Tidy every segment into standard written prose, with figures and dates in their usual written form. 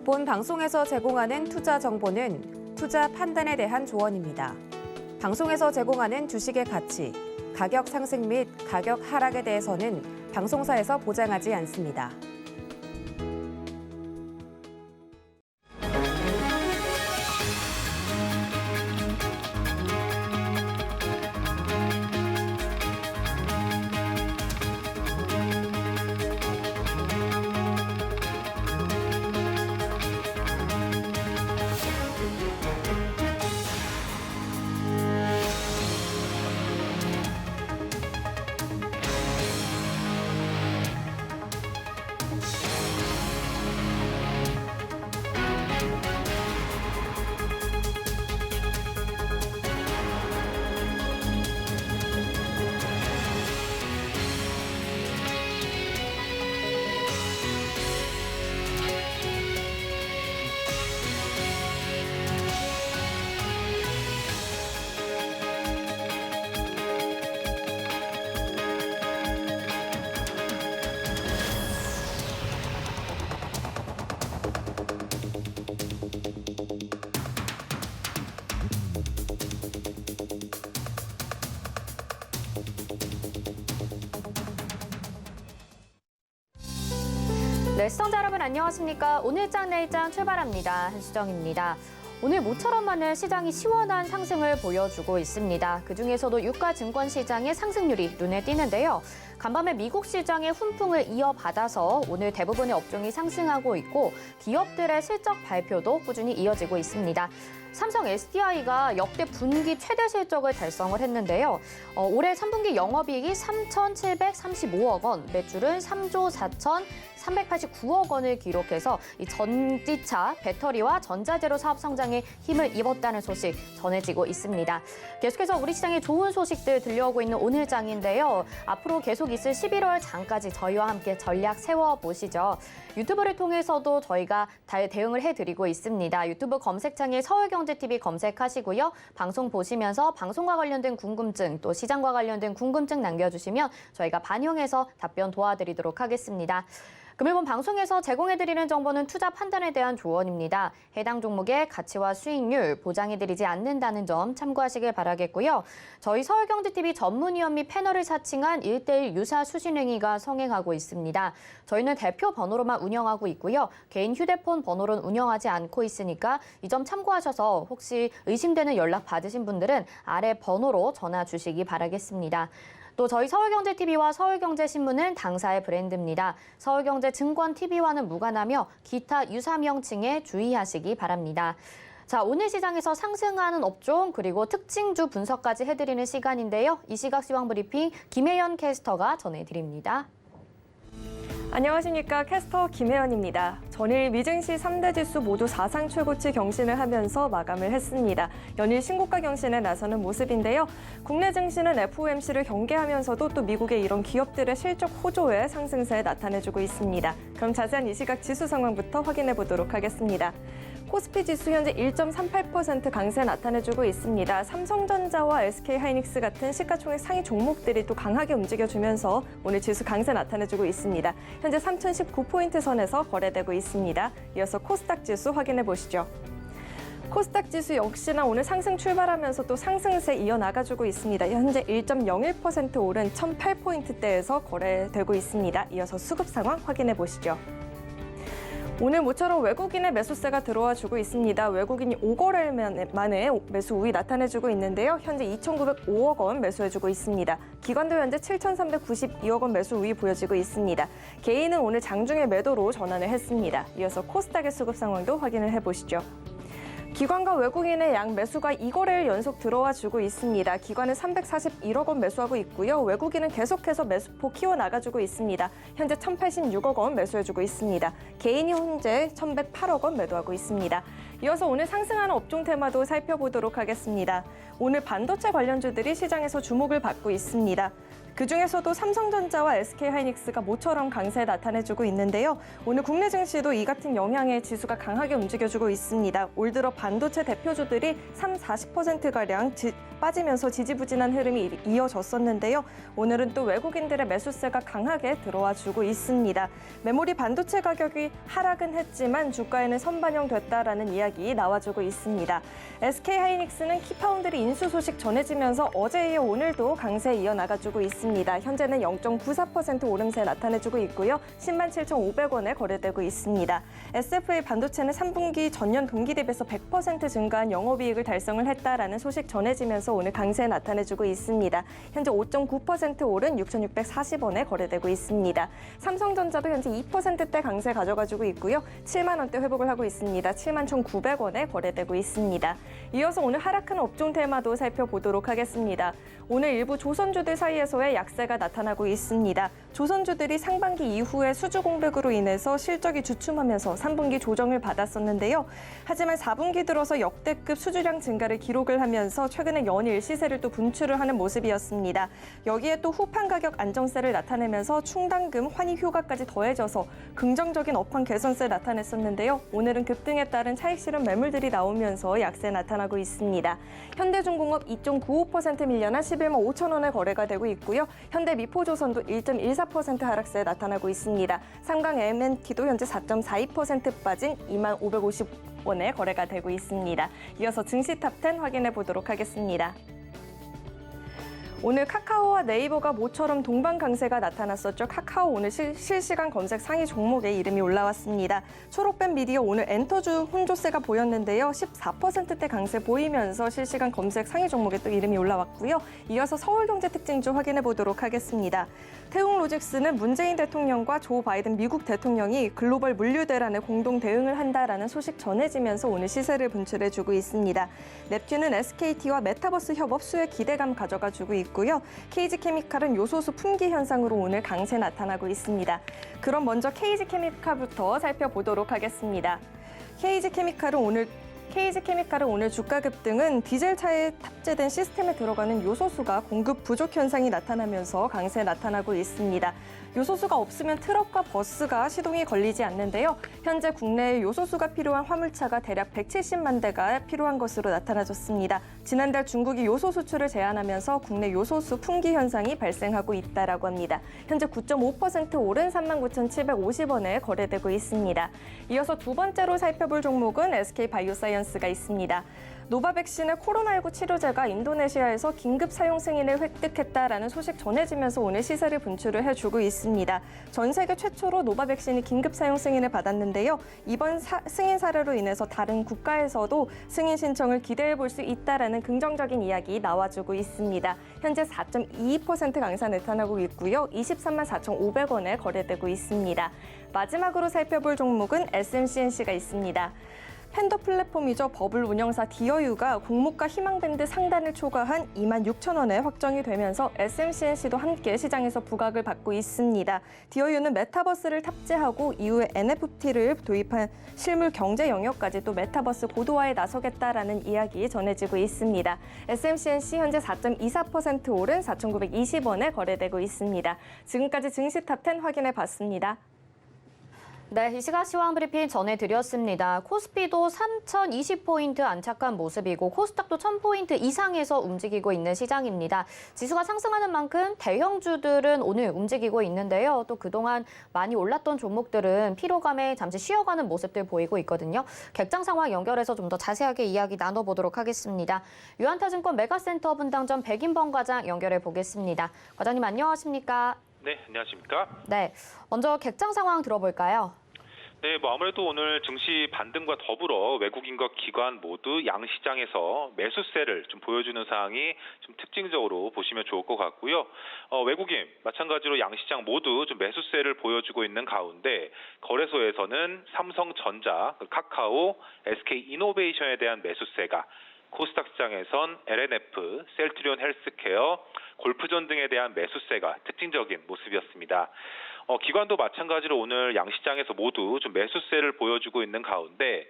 본 방송에서 제공하는 투자 정보는 투자 판단에 대한 조언입니다. 방송에서 제공하는 주식의 가치, 가격 상승 및 가격 하락에 대해서는 방송사에서 보장하지 않습니다. 네, 시청자 여러분 안녕하십니까? 오늘장 내일장 출발합니다. 한수정입니다. 오늘 모처럼 만을 시장이 시원한 상승을 보여주고 있습니다. 그중에서도 유가 증권 시장의 상승률이 눈에 띄는데요. 간밤에 미국 시장의 훈풍을 이어받아서 오늘 대부분의 업종이 상승하고 있고 기업들의 실적 발표도 꾸준히 이어지고 있습니다. 삼성 SDI가 역대 분기 최대 실적을 달성을 했는데요. 올해 3분기 영업이익이 3,735억 원, 매출은 3조 4,389억 원을 기록해서 이 전기차, 배터리와 전자재료 사업 성장에 힘을 입었다는 소식 전해지고 있습니다. 계속해서 우리 시장에 좋은 소식들 들려오고 있는 오늘장인데요. 앞으로 계속 있을 11월 장까지 저희와 함께 전략 세워보시죠. 유튜브를 통해서도 저희가 대응을 해드리고 있습니다. 유튜브 검색창에 서울경제TV 검색하시고요. 방송 보시면서 방송과 관련된 궁금증, 또 시장과 관련된 궁금증 남겨주시면 저희가 반영해서 답변 도와드리도록 하겠습니다. 금일본 방송에서 제공해드리는 정보는 투자 판단에 대한 조언입니다. 해당 종목의 가치와 수익률 보장해드리지 않는다는 점 참고하시길 바라겠고요. 저희 서울경제TV 전문위원 및 패널을 사칭한 1:1 유사 수신행위가 성행하고 있습니다. 저희는 대표 번호로만 운영하고 있고요. 개인 휴대폰 번호로는 운영하지 않고 있으니까 이 점 참고하셔서 혹시 의심되는 연락 받으신 분들은 아래 번호로 전화 주시기 바라겠습니다. 또 저희 서울경제TV와 서울경제신문은 당사의 브랜드입니다. 서울경제증권TV와는 무관하며 기타 유사 명칭에 주의하시기 바랍니다. 자, 오늘 시장에서 상승하는 업종 그리고 특징주 분석까지 해드리는 시간인데요. 이 시각 시황 브리핑 김혜연 캐스터가 전해드립니다. 안녕하십니까. 캐스터 김혜연입니다. 전일 미증시 3대 지수 모두 사상 최고치 경신을 하면서 마감을 했습니다. 연일 신고가 경신에 나서는 모습인데요. 국내 증시는 FOMC를 경계하면서도 또 미국의 이런 기업들의 실적 호조에 상승세 나타내주고 있습니다. 그럼 자세한 이 시각 지수 상황부터 확인해 보도록 하겠습니다. 코스피 지수 현재 1.38% 강세 나타내주고 있습니다. 삼성전자와 SK하이닉스 같은 시가총액 상위 종목들이 또 강하게 움직여주면서 오늘 지수 강세 나타내주고 있습니다. 현재 3,019포인트 선에서 거래되고 있습니다. 이어서 코스닥 지수 확인해 보시죠. 코스닥 지수 역시나 오늘 상승 출발하면서 또 상승세 이어나가주고 있습니다. 현재 1.01% 오른 1,008포인트대에서 거래되고 있습니다. 이어서 수급 상황 확인해 보시죠. 오늘 모처럼 외국인의 매수세가 들어와 주고 있습니다. 외국인이 5거래일 만에 매수 우위 나타내주고 있는데요. 현재 2,905억 원 매수해주고 있습니다. 기관도 현재 7,392억 원 매수 우위 보여지고 있습니다. 개인은 오늘 장중에 매도로 전환을 했습니다. 이어서 코스닥의 수급 상황도 확인을 해보시죠. 기관과 외국인의 양 매수가 2거래일 연속 들어와 주고 있습니다. 기관은 341억 원 매수하고 있고요. 외국인은 계속해서 매수폭 키워나가주고 있습니다. 현재 1,086억 원 매수해주고 있습니다. 개인이 현재 1,108억 원 매도하고 있습니다. 이어서 오늘 상승하는 업종 테마도 살펴보도록 하겠습니다. 오늘 반도체 관련주들이 시장에서 주목을 받고 있습니다. 그중에서도 삼성전자와 SK하이닉스가 모처럼 강세 나타내주고 있는데요. 오늘 국내 증시도 이 같은 영향에 지수가 강하게 움직여주고 있습니다. 올 들어 반도체 대표주들이 40%가량 빠지면서 지지부진한 흐름이 이어졌었는데요. 오늘은 또 외국인들의 매수세가 강하게 들어와 주고 있습니다. 메모리 반도체 가격이 하락은 했지만 주가에는 선반영됐다라는 이야기 나와주고 있습니다. SK하이닉스는 키파운드리 인수 소식 전해지면서 어제 이어 오늘도 강세 이어나가주고 있습니다. 현재는 0.94% 오름세 나타내주고 있고요. 107,500원에 거래되고 있습니다. SFA 반도체는 3분기 전년 동기 대비해서 100% 증가한 영업이익을 달성을 했다라는 소식 전해지면서 오늘 강세 나타내주고 있습니다. 현재 5.9% 오른 6,640원에 거래되고 있습니다. 삼성전자도 현재 2%대 강세 가져가지고 있고요. 7만 원대 회복을 하고 있습니다. 71,900원에 거래되고 있습니다. 이어서 오늘 하락한 업종 테마도 살펴보도록 하겠습니다. 오늘 일부 조선주들 사이에서의 약세가 나타나고 있습니다. 조선주들이 상반기 이후에 수주 공백으로 인해서 실적이 주춤하면서 3분기 조정을 받았었는데요. 하지만 4분기 들어서 역대급 수주량 증가를 기록을 하면서 최근에 연일 시세를 또 분출을 하는 모습이었습니다. 여기에 또 후판 가격 안정세를 나타내면서 충당금 환희 효과까지 더해져서 긍정적인 업황 개선세 나타냈었는데요. 오늘은 급등에 따른 차익 실현 매물들이 나오면서 약세 나타나고 있습니다. 현대중공업 2.95% 밀려나 11만 5천 원에 거래가 되고 있고요. 현대미포조선도 1.14% 하락세 나타나고 있습니다. 삼강 MNT도 현재 4.42% 빠진 2만 550원에 거래가 되고 있습니다. 이어서 증시 탑10 확인해 보도록 하겠습니다. 오늘 카카오와 네이버가 모처럼 동반 강세가 나타났었죠. 카카오 오늘 실시간 검색 상위 종목에 이름이 올라왔습니다. 초록뱀 미디어 오늘 엔터주 혼조세가 보였는데요. 14%대 강세 보이면서 실시간 검색 상위 종목에 또 이름이 올라왔고요. 이어서 서울경제 특징주 확인해 보도록 하겠습니다. 태웅로직스는 문재인 대통령과 조 바이든 미국 대통령이 글로벌 물류 대란에 공동 대응을 한다라는 소식 전해지면서 오늘 시세를 분출해주고 있습니다. 넵튠은 SKT와 메타버스 협업 수혜 기대감 가져가주고 있고요. KG케미칼은 요소수 품귀 현상으로 오늘 강세 나타나고 있습니다. 그럼 먼저 KG케미칼부터 살펴보도록 하겠습니다. KG케미칼은 오늘 주가 급등은 디젤차에 탑재된 시스템에 들어가는 요소수가 공급 부족 현상이 나타나면서 강세 나타나고 있습니다. 요소수가 없으면 트럭과 버스가 시동이 걸리지 않는데요. 현재 국내에 요소수가 필요한 화물차가 대략 170만 대가 필요한 것으로 나타나졌습니다. 지난달 중국이 요소 수출을 제한하면서 국내 요소수 품귀 현상이 발생하고 있다라고 합니다. 현재 9.5% 오른 39,750원에 거래되고 있습니다. 이어서 두 번째로 살펴볼 종목은 SK바이오사이언스가 있습니다. 노바백신의 코로나19 치료제가 인도네시아에서 긴급 사용 승인을 획득했다라는 소식 전해지면서 오늘 시세를 분출을 해주고 있습니다. 전 세계 최초로 노바백신이 긴급 사용 승인을 받았는데요. 이번 승인 사례로 인해서 다른 국가에서도 승인 신청을 기대해 볼 수 있다라는 긍정적인 이야기 나와주고 있습니다. 현재 4.22% 강세 나타나고 있고요. 23만 4,500원에 거래되고 있습니다. 마지막으로 살펴볼 종목은 SMCNC가 있습니다. 팬더 플랫폼이죠. 버블 운영사 디어유가 공모가 희망밴드 상단을 초과한 2만 6천 원에 확정이 되면서 SMCNC도 함께 시장에서 부각을 받고 있습니다. 디어유는 메타버스를 탑재하고 이후에 NFT를 도입한 실물 경제 영역까지 또 메타버스 고도화에 나서겠다라는 이야기 전해지고 있습니다. SMCNC 현재 4.24% 오른 4,920원에 거래되고 있습니다. 지금까지 증시 탑10 확인해 봤습니다. 네, 이 시각 시황 브리핑 전해드렸습니다. 코스피도 3,020포인트 안착한 모습이고 코스닥도 1,000포인트 이상에서 움직이고 있는 시장입니다. 지수가 상승하는 만큼 대형주들은 오늘 움직이고 있는데요. 또 그동안 많이 올랐던 종목들은 피로감에 잠시 쉬어가는 모습들 보이고 있거든요. 객장 상황 연결해서 좀 더 자세하게 이야기 나눠보도록 하겠습니다. 유한타증권 메가센터 분당점 백인범 과장 연결해 보겠습니다. 과장님 안녕하십니까? 네, 안녕하십니까? 네, 먼저 객장 상황 들어볼까요? 네, 아무래도 오늘 증시 반등과 더불어 외국인과 기관 모두 양시장에서 매수세를 좀 보여주는 상황이 좀 특징적으로 보시면 좋을 것 같고요. 외국인 마찬가지로 양시장 모두 좀 매수세를 보여주고 있는 가운데 거래소에서는 삼성전자, 카카오, SK이노베이션에 대한 매수세가 코스닥 시장에선 LNF, 셀트리온 헬스케어, 골프존 등에 대한 매수세가 특징적인 모습이었습니다. 기관도 마찬가지로 오늘 양시장에서 모두 좀 매수세를 보여주고 있는 가운데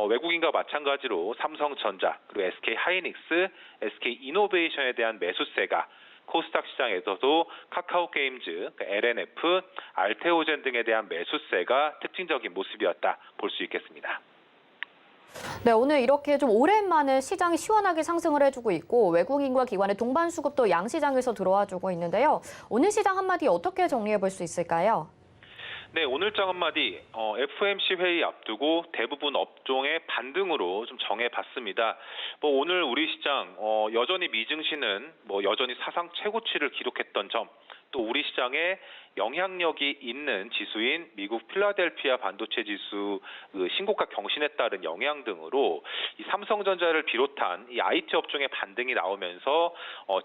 외국인과 마찬가지로 삼성전자, 그리고 SK하이닉스, SK이노베이션에 대한 매수세가 코스닥 시장에서도 카카오 게임즈, 그러니까 LNF, 알테오젠 등에 대한 매수세가 특징적인 모습이었다 볼 수 있겠습니다. 네, 오늘 이렇게 좀 오랜만에 시장이 시원하게 상승을 해주고 있고 외국인과 기관의 동반 수급도 양시장에서 들어와주고 있는데요. 오늘 시장 한마디 어떻게 정리해 볼 수 있을까요? 네, 오늘장 한마디 FOMC 회의 앞두고 대부분 업종의 반등으로 좀 정해봤습니다. 오늘 우리 시장 여전히 미증시는 여전히 사상 최고치를 기록했던 점, 또 우리 시장에 영향력이 있는 지수인 미국 필라델피아 반도체 지수 신고가 경신에 따른 영향 등으로 이 삼성전자를 비롯한 이 IT 업종의 반등이 나오면서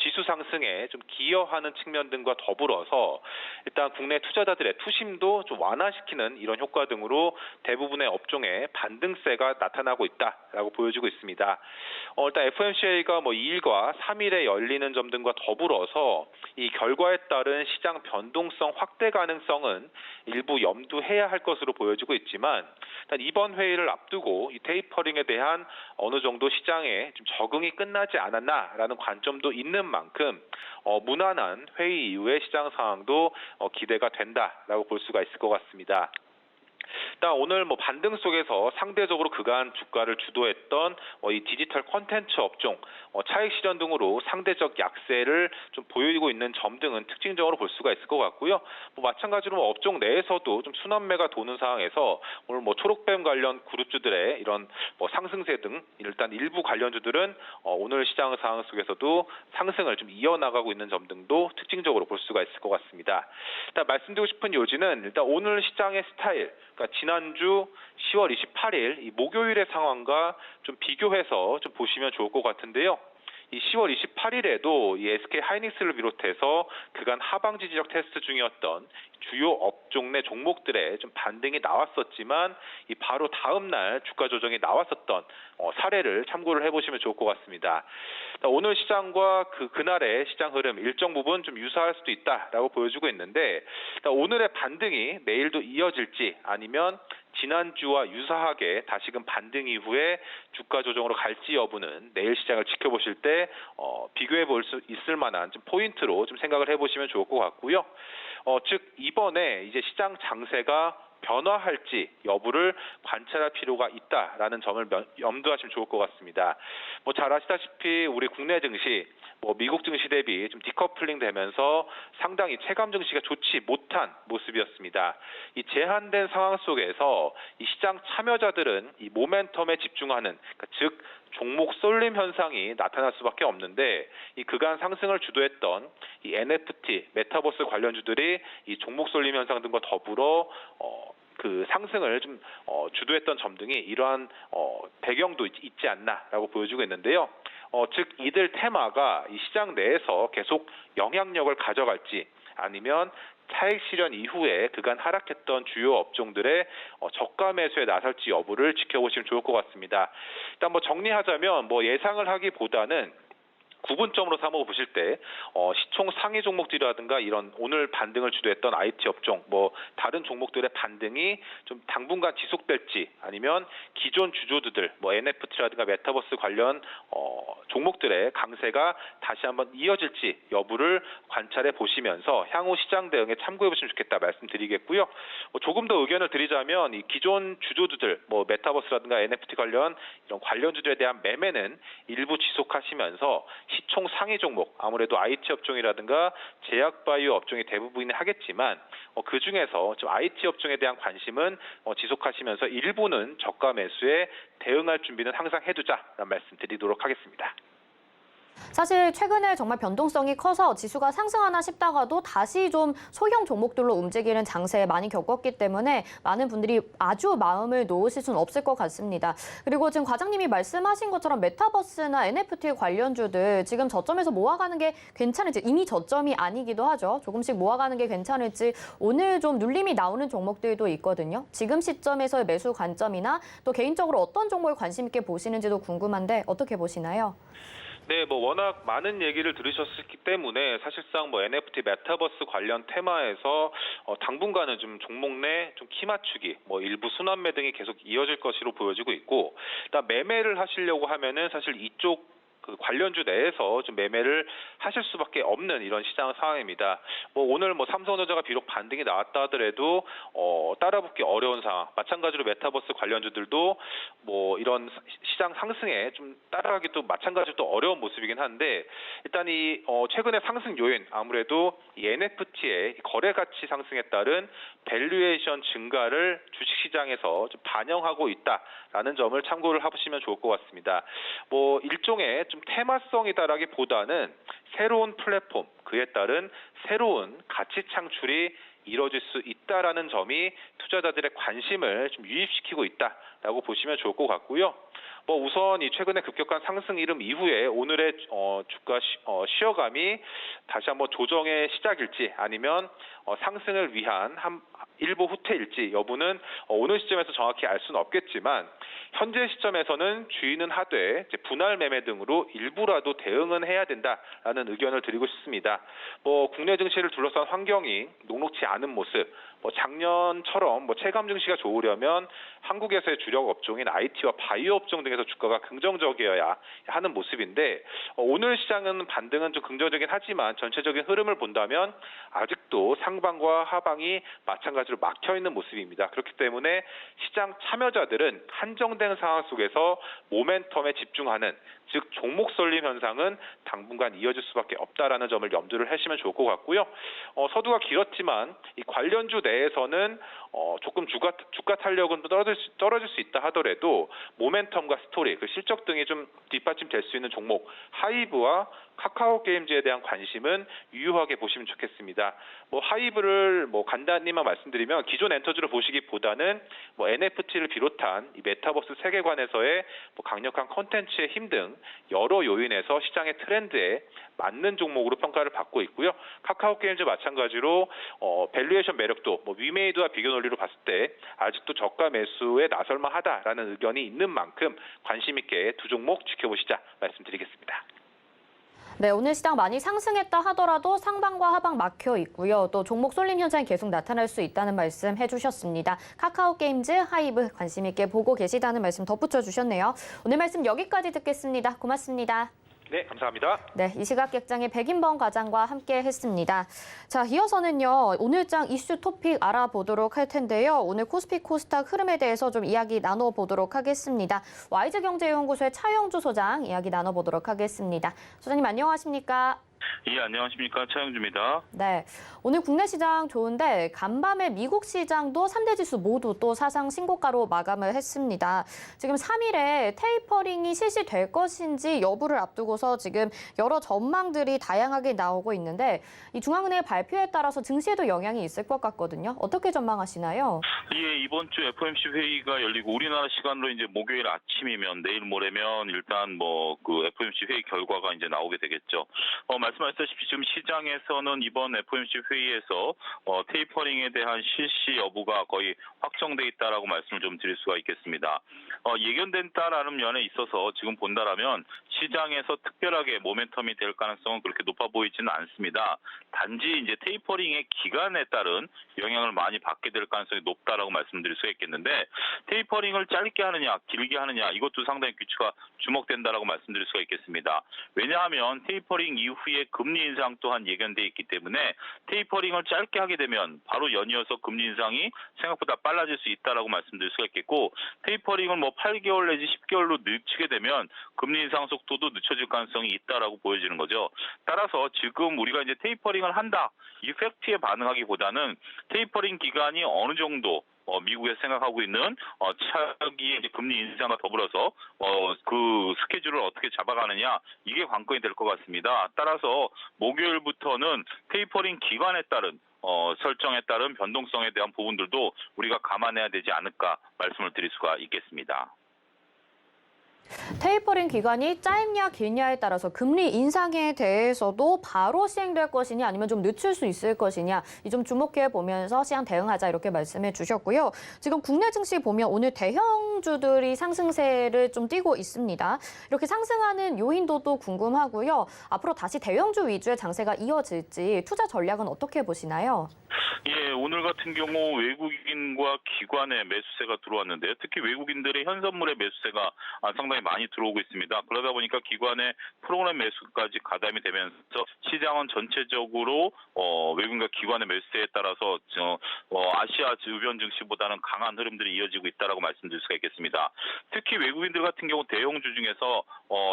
지수 상승에 좀 기여하는 측면 등과 더불어서 일단 국내 투자자들의 투심도 좀 완화시키는 이런 효과 등으로 대부분의 업종에 반등세가 나타나고 있다라고 보여지고 있습니다. 일단 FOMC가 2일과 3일에 열리는 점 등과 더불어서 이 결과에 따른 시장 변동성 확대 가능성은 일부 염두해야 할 것으로 보여지고 있지만 일단 이번 회의를 앞두고 이 테이퍼링에 대한 어느 정도 시장에 좀 적응이 끝나지 않았나라는 관점도 있는 만큼 무난한 회의 이후의 시장 상황도 기대가 된다라고 볼 수가 있을 것 같습니다. 일단 오늘 반등 속에서 상대적으로 그간 주가를 주도했던 이 디지털 콘텐츠 업종, 차익 실현 등으로 상대적 약세를 좀 보이고 있는 점 등은 특징적으로 볼 수가 있을 것 같고요. 마찬가지로 업종 내에서도 좀 순환매가 도는 상황에서 오늘 초록뱀 관련 그룹주들의 이런 상승세 등 일단 일부 관련주들은 오늘 시장 상황 속에서도 상승을 좀 이어나가고 있는 점 등도 특징적으로 볼 수가 있을 것 같습니다. 일단 말씀드리고 싶은 요지는 일단 오늘 시장의 스타일, 그러니까 지난주 10월 28일 이 목요일의 상황과 좀 비교해서 좀 보시면 좋을 것 같은데요. 이 10월 28일에도 이 SK 하이닉스를 비롯해서 그간 하방 지지적 테스트 중이었던 주요 업종 내 종목들의 좀 반등이 나왔었지만 이 바로 다음 날 주가 조정이 나왔었던 사례를 참고를 해보시면 좋을 것 같습니다. 오늘 시장과 그날의 시장 흐름 일정 부분 좀 유사할 수도 있다라고 보여주고 있는데 오늘의 반등이 내일도 이어질지 아니면 지난주와 유사하게 다시금 반등 이후에 주가 조정으로 갈지 여부는 내일 시장을 지켜보실 때 비교해 볼 수 있을 만한 좀 포인트로 좀 생각을 해보시면 좋을 것 같고요. 즉 이번에 이제 시장 장세가 변화할지 여부를 관찰할 필요가 있다라는 점을 염두하시면 좋을 것 같습니다. 잘 아시다시피 우리 국내 증시, 미국 증시 대비 좀 디커플링 되면서 상당히 체감 증시가 좋지 못한 모습이었습니다. 이 제한된 상황 속에서 이 시장 참여자들은 이 모멘텀에 집중하는, 즉 종목 쏠림 현상이 나타날 수밖에 없는데 이 그간 상승을 주도했던 이 NFT, 메타버스 관련주들이 이 종목 쏠림 현상 등과 더불어 그 상승을 좀 주도했던 점 등이 이러한 배경도 있지 않나라고 보여주고 있는데요. 즉 이들 테마가 이 시장 내에서 계속 영향력을 가져갈지 아니면 차익 실현 이후에 그간 하락했던 주요 업종들의 저가 매수에 나설지 여부를 지켜보시면 좋을 것 같습니다. 일단 정리하자면 예상을 하기보다는 구분점으로 삼아 보실 때 시총 상위 종목들이라든가 이런 오늘 반등을 주도했던 IT 업종, 다른 종목들의 반등이 좀 당분간 지속될지 아니면 기존 주조주들, NFT라든가 메타버스 관련 종목들의 강세가 다시 한번 이어질지 여부를 관찰해 보시면서 향후 시장 대응에 참고해 보시면 좋겠다 말씀드리겠고요. 조금 더 의견을 드리자면 이 기존 주조주들, 메타버스라든가 NFT 관련 이런 관련주들에 대한 매매는 일부 지속하시면서 시총 상위 종목, 아무래도 IT 업종이라든가 제약바이오 업종이 대부분이 하겠지만 그 중에서 좀 IT 업종에 대한 관심은 지속하시면서 일부는 저가 매수에 대응할 준비는 항상 해두자라는 말씀드리도록 하겠습니다. 사실 최근에 정말 변동성이 커서 지수가 상승하나 싶다가도 다시 좀 소형 종목들로 움직이는 장세에 많이 겪었기 때문에 많은 분들이 아주 마음을 놓으실 수는 없을 것 같습니다. 그리고 지금 과장님이 말씀하신 것처럼 메타버스나 NFT 관련주들 지금 저점에서 모아가는 게 괜찮을지, 이미 저점이 아니기도 하죠. 조금씩 모아가는 게 괜찮을지 오늘 좀 눌림이 나오는 종목들도 있거든요. 지금 시점에서의 매수 관점이나 또 개인적으로 어떤 종목을 관심 있게 보시는지도 궁금한데 어떻게 보시나요? 네, 워낙 많은 얘기를 들으셨기 때문에 사실상 NFT, 메타버스 관련 테마에서 당분간은 좀 종목 내 좀 키 맞추기, 일부 순환매 등이 계속 이어질 것으로 보여지고 있고, 일단 매매를 하시려고 하면은 사실 이쪽 그 관련주 내에서 좀 매매를 하실 수밖에 없는 이런 시장 상황입니다. 오늘 삼성전자가 비록 반등이 나왔다 하더라도 따라붙기 어려운 상황. 마찬가지로 메타버스 관련주들도 이런 시장 상승에 좀 따라가기도 마찬가지로 또 어려운 모습이긴 한데 일단 이 최근의 상승 요인 아무래도 이 NFT의 거래 가치 상승에 따른 밸류에이션 증가를 주식시장에서 좀 반영하고 있다라는 점을 참고를 해보시면 좋을 것 같습니다. 일종의 좀 테마성이다라기보다는 새로운 플랫폼, 그에 따른 새로운 가치 창출이 이뤄질 수 있다라는 점이 투자자들의 관심을 좀 유입시키고 있다라고 보시면 좋을 것 같고요. 우선 이 최근에 급격한 상승 이름 이후에 오늘의 주가 쉬어감이 다시 한번 조정의 시작일지 아니면 상승을 위한 일보 후퇴일지 여부는 오늘 시점에서 정확히 알 수는 없겠지만 현재 시점에서는 주의는 하되 분할 매매 등으로 일부라도 대응은 해야 된다라는 의견을 드리고 싶습니다. 국내 증시를 둘러싼 환경이 녹록지 않은 모습, 작년처럼 체감 증시가 좋으려면 한국에서의 주력 업종인 IT와 바이오 업종 등에서 주가가 긍정적이어야 하는 모습인데 오늘 시장은 반등은 좀 긍정적이긴 하지만 전체적인 흐름을 본다면 아직도 상방과 하방이 마찬가지로 막혀 있는 모습입니다. 그렇기 때문에 시장 참여자들은 한정된 상황 속에서 모멘텀에 집중하는 즉 종목 쏠림 현상은 당분간 이어질 수밖에 없다라는 점을 염두를 하시면 좋을 것 같고요. 서두가 길었지만 이 관련주 내에서는 조금 주가 탄력은 떨어질 수 있다 하더라도 모멘텀과 스토리, 그 실적 등이 좀 뒷받침될 수 있는 종목 하이브와 카카오 게임즈에 대한 관심은 유효하게 보시면 좋겠습니다. 하이브를 간단히만 말씀드리면 기존 엔터주를 보시기보다는 NFT를 비롯한 이 메타버스 세계관에서의 강력한 콘텐츠의 힘 등 여러 요인에서 시장의 트렌드에 맞는 종목으로 평가를 받고 있고요. 카카오 게임즈 마찬가지로 밸류에이션 매력도 위메이드와 비교 논리로 봤을 때 아직도 저가 매수에 나설만하다라는 의견이 있는 만큼 관심 있게 두 종목 지켜보시자 말씀드리겠습니다. 네, 오늘 시장 많이 상승했다 하더라도 상방과 하방 막혀 있고요. 또 종목 쏠림 현상이 계속 나타날 수 있다는 말씀 해주셨습니다. 카카오 게임즈, 하이브 관심 있게 보고 계시다는 말씀 덧붙여 주셨네요. 오늘 말씀 여기까지 듣겠습니다. 고맙습니다. 네, 감사합니다. 네, 이 시각 객장의 백인범 과장과 함께 했습니다. 자, 이어서는요, 오늘장 이슈 토픽 알아보도록 할 텐데요. 오늘 코스피 코스닥 흐름에 대해서 좀 이야기 나눠보도록 하겠습니다. 와이즈경제연구소의 차영주 소장 이야기 나눠보도록 하겠습니다. 소장님 안녕하십니까? 예, 안녕하십니까. 차영주입니다. 네, 오늘 국내 시장 좋은데 간밤에 미국 시장도 3대 지수 모두 또 사상 신고가로 마감을 했습니다. 지금 3일에 테이퍼링이 실시될 것인지 여부를 앞두고서 지금 여러 전망들이 다양하게 나오고 있는데 이 중앙은행의 발표에 따라서 증시에도 영향이 있을 것 같거든요. 어떻게 전망하시나요? 예, 이번 주 FOMC 회의가 열리고 우리나라 시간으로 이제 목요일 아침이면 내일 모레면 일단 그 FOMC 회의 결과가 이제 나오게 되겠죠. 말씀하셨다시피 지금 시장에서는 이번 FOMC 회의에서 테이퍼링에 대한 실시 여부가 거의 확정돼 있다라고 말씀을 좀 드릴 수가 있겠습니다. 예견된다라는 면에 있어서 지금 본다라면 시장에서 특별하게 모멘텀이 될 가능성은 그렇게 높아 보이지는 않습니다. 단지 이제 테이퍼링의 기간에 따른 영향을 많이 받게 될 가능성이 높다라고 말씀드릴 수가 있겠는데 테이퍼링을 짧게 하느냐 길게 하느냐 이것도 상당히 규칙가 주목된다라고 말씀드릴 수가 있겠습니다. 왜냐하면 테이퍼링 이후에 금리 인상 또한 예견돼 있기 때문에 테이퍼링을 짧게 하게 되면 바로 연이어서 금리 인상이 생각보다 빨라질 수 있다라고 말씀드릴 수가 있겠고 테이퍼링을 8개월 내지 10개월로 늦추게 되면 금리 인상 속도도 늦춰질 가능성이 있다라고 보여지는 거죠. 따라서 지금 우리가 이제 테이퍼링을 한다 이 팩트에 반응하기보다는 테이퍼링 기간이 어느 정도 미국에서 생각하고 있는 차기의 이제 금리 인상과 더불어서 그 스케줄을 어떻게 잡아가느냐 이게 관건이 될 것 같습니다. 따라서 목요일부터는 테이퍼링 기간에 따른 설정에 따른 변동성에 대한 부분들도 우리가 감안해야 되지 않을까 말씀을 드릴 수가 있겠습니다. 테이퍼링 기간이 짧냐 길냐에 따라서 금리 인상에 대해서도 바로 시행될 것이냐 아니면 좀 늦출 수 있을 것이냐 이 좀 주목해 보면서 시장 대응하자 이렇게 말씀해 주셨고요. 지금 국내 증시 보면 오늘 대형주들이 상승세를 좀 띠고 있습니다. 이렇게 상승하는 요인도 또 궁금하고요. 앞으로 다시 대형주 위주의 장세가 이어질지 투자 전략은 어떻게 보시나요? 예, 오늘 같은 경우 외국인과 기관의 매수세가 들어왔는데요. 특히 외국인들의 현선물의 매수세가 상당히 상당히 많이 들어오고 있습니다. 그러다 보니까 기관의 프로그램 매수까지 가담이 되면서 시장은 전체적으로 외국인과 기관의 매수세에 따라서 아시아 주변 증시보다는 강한 흐름들이 이어지고 있다라고 말씀드릴 수가 있겠습니다. 특히 외국인들 같은 경우 대형주 중에서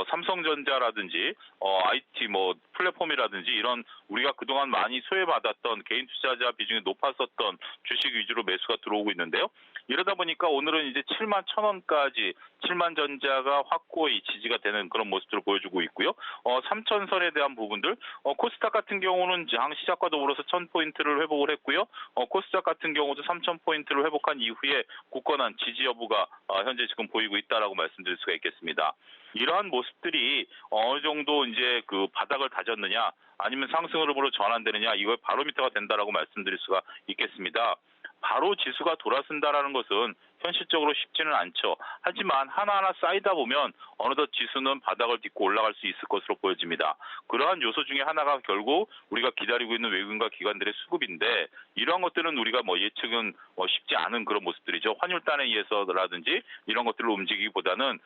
삼성전자라든지 IT 플랫폼이라든지 이런 우리가 그동안 많이 소외받았던 개인 투자자 비중이 높았었던 주식 위주로 매수가 들어오고 있는데요. 이러다 보니까 오늘은 이제 7만 1,000원까지 7만 전자가 확고히 지지가 되는 그런 모습들을 보여주고 있고요. 3,000선에 대한 부분들, 코스닥 같은 경우는 장 시작과 더불어서 1,000포인트를 회복을 했고요. 코스닥 같은 경우도 3,000포인트를 회복한 이후에 굳건한 지지 여부가 현재 지금 보이고 있다라고 말씀드릴 수가 있겠습니다. 이러한 모습들이 어느 정도 이제 그 바닥을 다졌느냐, 아니면 상승 흐름으로 전환되느냐, 이거의 바로미터가 된다라고 말씀드릴 수가 있겠습니다. 바로 지수가 돌아선다라는 것은 현실적으로 쉽지는 않죠. 하지만 하나하나 쌓이다 보면 어느덧 지수는 바닥을 딛고 올라갈 수 있을 것으로 보여집니다. 그러한 요소 중에 하나가 결국 우리가 기다리고 있는 외국인과 기관들의 수급인데, 이러한 것들은 우리가 예측은 쉽지 않은 그런 모습들이죠. 환율단에 의해서라든지 이런 것들을 움직이기보다는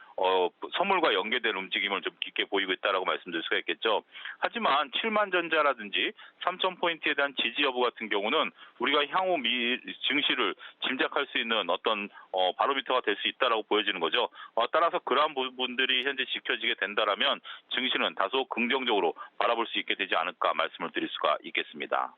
선물과 연계된 움직임을 좀 깊게 보이고 있다라고 말씀드릴 수가 있겠죠. 하지만 7만 전자라든지 3,000포인트에 대한 지지 여부 같은 경우는 우리가 향후 증시를 짐작할 수 있는 어떤 바로미터가 될 수 있다라고 보여지는 거죠. 따라서 그러한 부분들이 현재 지켜지게 된다라면 증시는 다소 긍정적으로 바라볼 수 있게 되지 않을까 말씀을 드릴 수가 있겠습니다.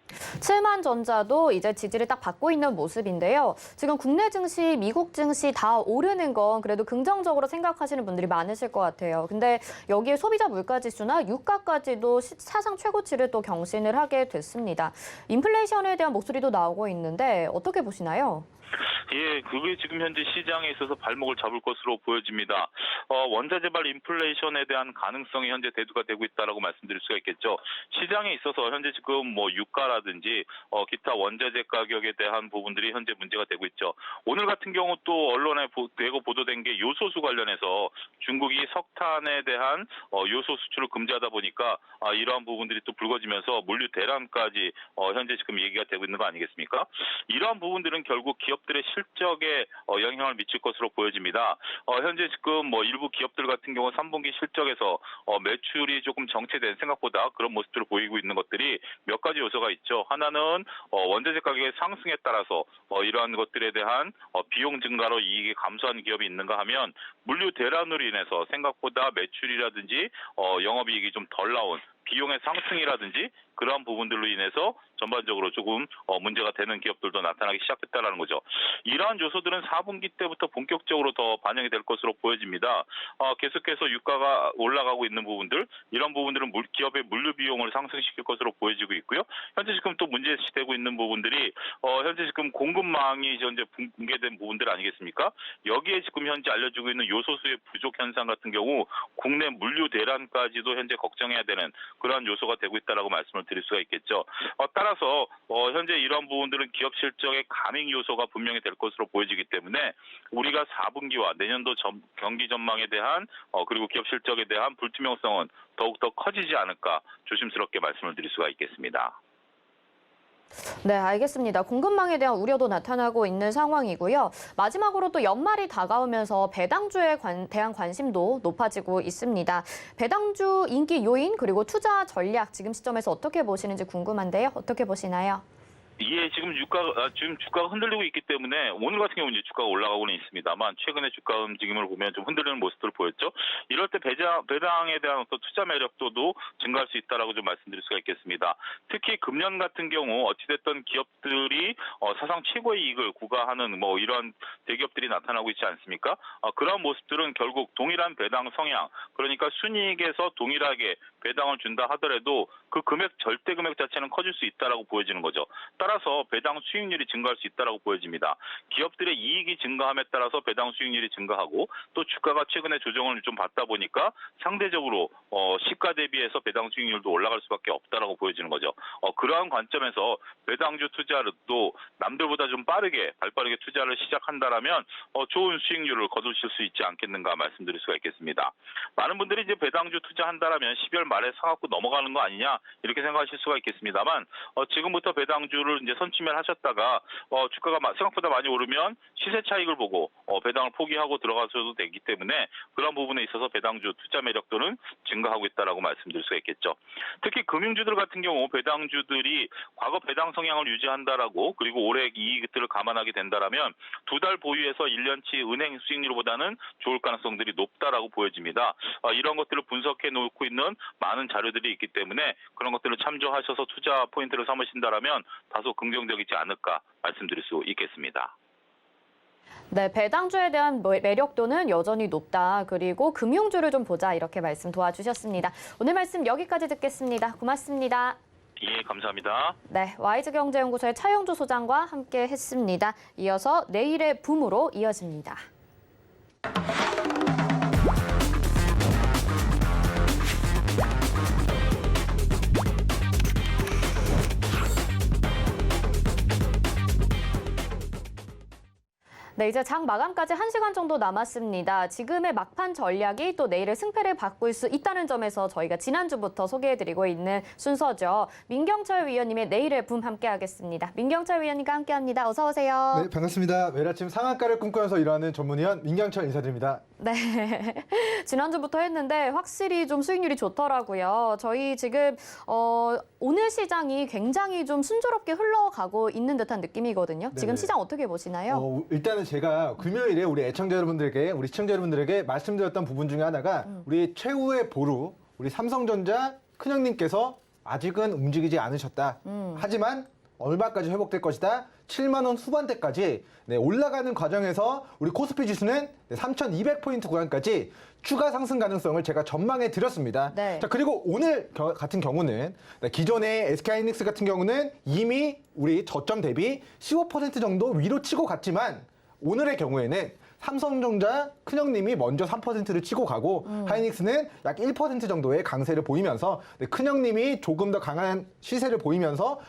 7만 전자도 이제 지지를 딱 받고 있는 모습인데요. 지금 국내 증시, 미국 증시 다 오르는 건 그래도 긍정적으로 생각하시는 분들이 많으실 것 같아요. 근데 여기에 소비자 물가지수나 유가까지도 사상 최고치를 또 경신을 하게 됐습니다. 인플레이션에 대한 목소리도 나오고 있는데 어떻게 보시나요? 예, 그게 지금 현재 시장에 있어서 발목을 잡을 것으로 보여집니다. 원자재발 인플레이션에 대한 가능성이 현재 대두가 되고 있다라고 말씀드릴 수가 있겠죠. 시장에 있어서 현재 지금 유가라든지 기타 원자재 가격에 대한 부분들이 현재 문제가 되고 있죠. 오늘 같은 경우 또 언론에 대거 보도된 게 요소수 관련해서 중국이 석탄에 대한 요소 수출을 금지하다 보니까 이러한 부분들이 또 불거지면서 물류 대란까지 현재 지금 얘기가 되고 있는 거 아니겠습니까? 이러한 부분들은 결국 기업들의 실적에 영향을 미칠 것으로 보여집니다. 현재 지금 일부 기업들 같은 경우 3분기 실적에서 매출이 조금 정체된 생각보다 그런 모습들을 보이고 있는 것들이 몇 가지 요소가 있죠. 하나는 원자재 가격의 상승에 따라서 이러한 것들에 대한 비용 증가로 이익이 감소한 기업이 있는가 하면, 물류 대란으로 인해서 생각보다 매출이라든지 영업이익이 좀 덜 나온 비용의 상승이라든지 그러한 부분들로 인해서 전반적으로 조금 문제가 되는 기업들도 나타나기 시작했다는 거죠. 이러한 요소들은 4분기 때부터 본격적으로 더 반영이 될 것으로 보여집니다. 계속해서 유가가 올라가고 있는 부분들, 이런 부분들은 기업의 물류 비용을 상승시킬 것으로 보여지고 있고요. 현재 지금 또 문제시되고 있는 부분들이 현재 지금 공급망이 현재 붕괴된 부분들 아니겠습니까? 여기에 지금 현재 알려지고 있는 요소수의 부족 현상 같은 경우 국내 물류 대란까지도 현재 걱정해야 되는 그러한 요소가 되고 있다라고 말씀을 드릴 수가 있겠죠. 따라서 현재 이러한 부분들은 기업 실적의 가맹 요소가 분명히 될 것으로 보여지기 때문에 우리가 4분기와 내년도 경기 전망에 대한 그리고 기업 실적에 대한 불투명성은 더욱더 커지지 않을까 조심스럽게 말씀을 드릴 수가 있겠습니다. 네, 알겠습니다. 공급망에 대한 우려도 나타나고 있는 상황이고요. 마지막으로 또 연말이 다가오면서 배당주에 대한 관심도 높아지고 있습니다. 배당주 인기 요인 그리고 투자 전략 지금 시점에서 어떻게 보시는지 궁금한데요. 어떻게 보시나요? 예, 지금 주가가 흔들리고 있기 때문에 오늘 같은 경우는 주가가 올라가고는 있습니다만 최근에 주가 움직임을 보면 좀 흔들리는 모습들을 보였죠. 이럴 때 배당에 대한 어떤 투자 매력도도 증가할 수 있다라고 좀 말씀드릴 수가 있겠습니다. 특히 금년 같은 경우 어찌됐든 기업들이 사상 최고의 이익을 구가하는 이러한 대기업들이 나타나고 있지 않습니까? 그런 모습들은 결국 동일한 배당 성향, 그러니까 순이익에서 동일하게 배당을 준다 하더라도 그 절대 금액 자체는 커질 수 있다라고 보여지는 거죠. 따라서 배당 수익률이 증가할 수 있다라고 보여집니다. 기업들의 이익이 증가함에 따라서 배당 수익률이 증가하고 또 주가가 최근에 조정을 좀 받다 보니까 상대적으로 시가 대비해서 배당 수익률도 올라갈 수밖에 없다라고 보여지는 거죠. 그러한 관점에서 배당주 투자를 또 남들보다 좀 발빠르게 투자를 시작한다라면 좋은 수익률을 거두실 수 있지 않겠는가 말씀드릴 수가 있겠습니다. 많은 분들이 이제 배당주 투자한다라면 12월 말에 사갖고 넘어가는 거 아니냐 이렇게 생각하실 수가 있겠습니다만 지금부터 배당주를 주가를 이제 선취매하셨다가 주가가 생각보다 많이 오르면 시세 차익을 보고 배당을 포기하고 들어가셔도 되기 때문에 그런 부분에 있어서 배당주 투자 매력도는 증가하고 있다라고 말씀드릴 수가 있겠죠. 특히 금융주들 같은 경우 배당주들이 과거 배당 성향을 유지한다라고 그리고 올해 이익들을 감안하게 된다라면 2달 보유해서 1년치 은행 수익률보다는 좋을 가능성들이 높다라고 보여집니다. 이런 것들을 분석해 놓고 있는 많은 자료들이 있기 때문에 그런 것들을 참조하셔서 투자 포인트를 삼으신다라면 다소 긍정적이지 않을까 말씀드릴 수 있겠습니다. 네, 배당주에 대한 매력도는 여전히 높다. 그리고 금융주를 좀 보자. 이렇게 말씀 도와주셨습니다. 오늘 말씀 여기까지 듣겠습니다. 고맙습니다. 예, 감사합니다. 네, 와이즈경제연구소의 차영주 소장과 함께 했습니다. 이어서 내일의 붐으로 이어집니다. 네, 이제 장 마감까지 1시간 정도 남았습니다. 지금의 막판 전략이 또 내일의 승패를 바꿀 수 있다는 점에서 저희가 지난주부터 소개해드리고 있는 순서죠. 민경철 위원님의 내일의 붐 함께하겠습니다. 민경철 위원님과 함께합니다. 어서 오세요. 네, 반갑습니다. 매일 아침 상한가를 꿈꾸면서 일하는 전문위원 민경철 인사드립니다. 네, 지난주부터 했는데 확실히 좀 수익률이 좋더라고요. 저희 지금 오늘 시장이 굉장히 좀 순조롭게 흘러가고 있는 듯한 느낌이거든요. 지금 네네. 시장 어떻게 보시나요? 일단은 제가 금요일에 우리 애청자 여러분들에게, 우리 시청자 여러분들에게 말씀드렸던 부분 중에 하나가 우리 최후의 보루, 우리 삼성전자 큰형님께서 아직은 움직이지 않으셨다. 하지만 얼마까지 회복될 것이다. 7만 원 후반대까지 올라가는 과정에서 우리 코스피 지수는 3,200포인트 구간까지 추가 상승 가능성을 제가 전망해 드렸습니다. 네. 자, 그리고 오늘 같은 경우는 기존의 SK하이닉스 같은 경우는 이미 우리 저점 대비 15% 정도 위로 치고 갔지만 오늘의 경우에는 삼성전자 큰형님이 먼저 3%를 치고 가고 하이닉스는 약 1% 정도의 강세를 보이면서 큰형님이 조금 더 강한 시세를 보이면서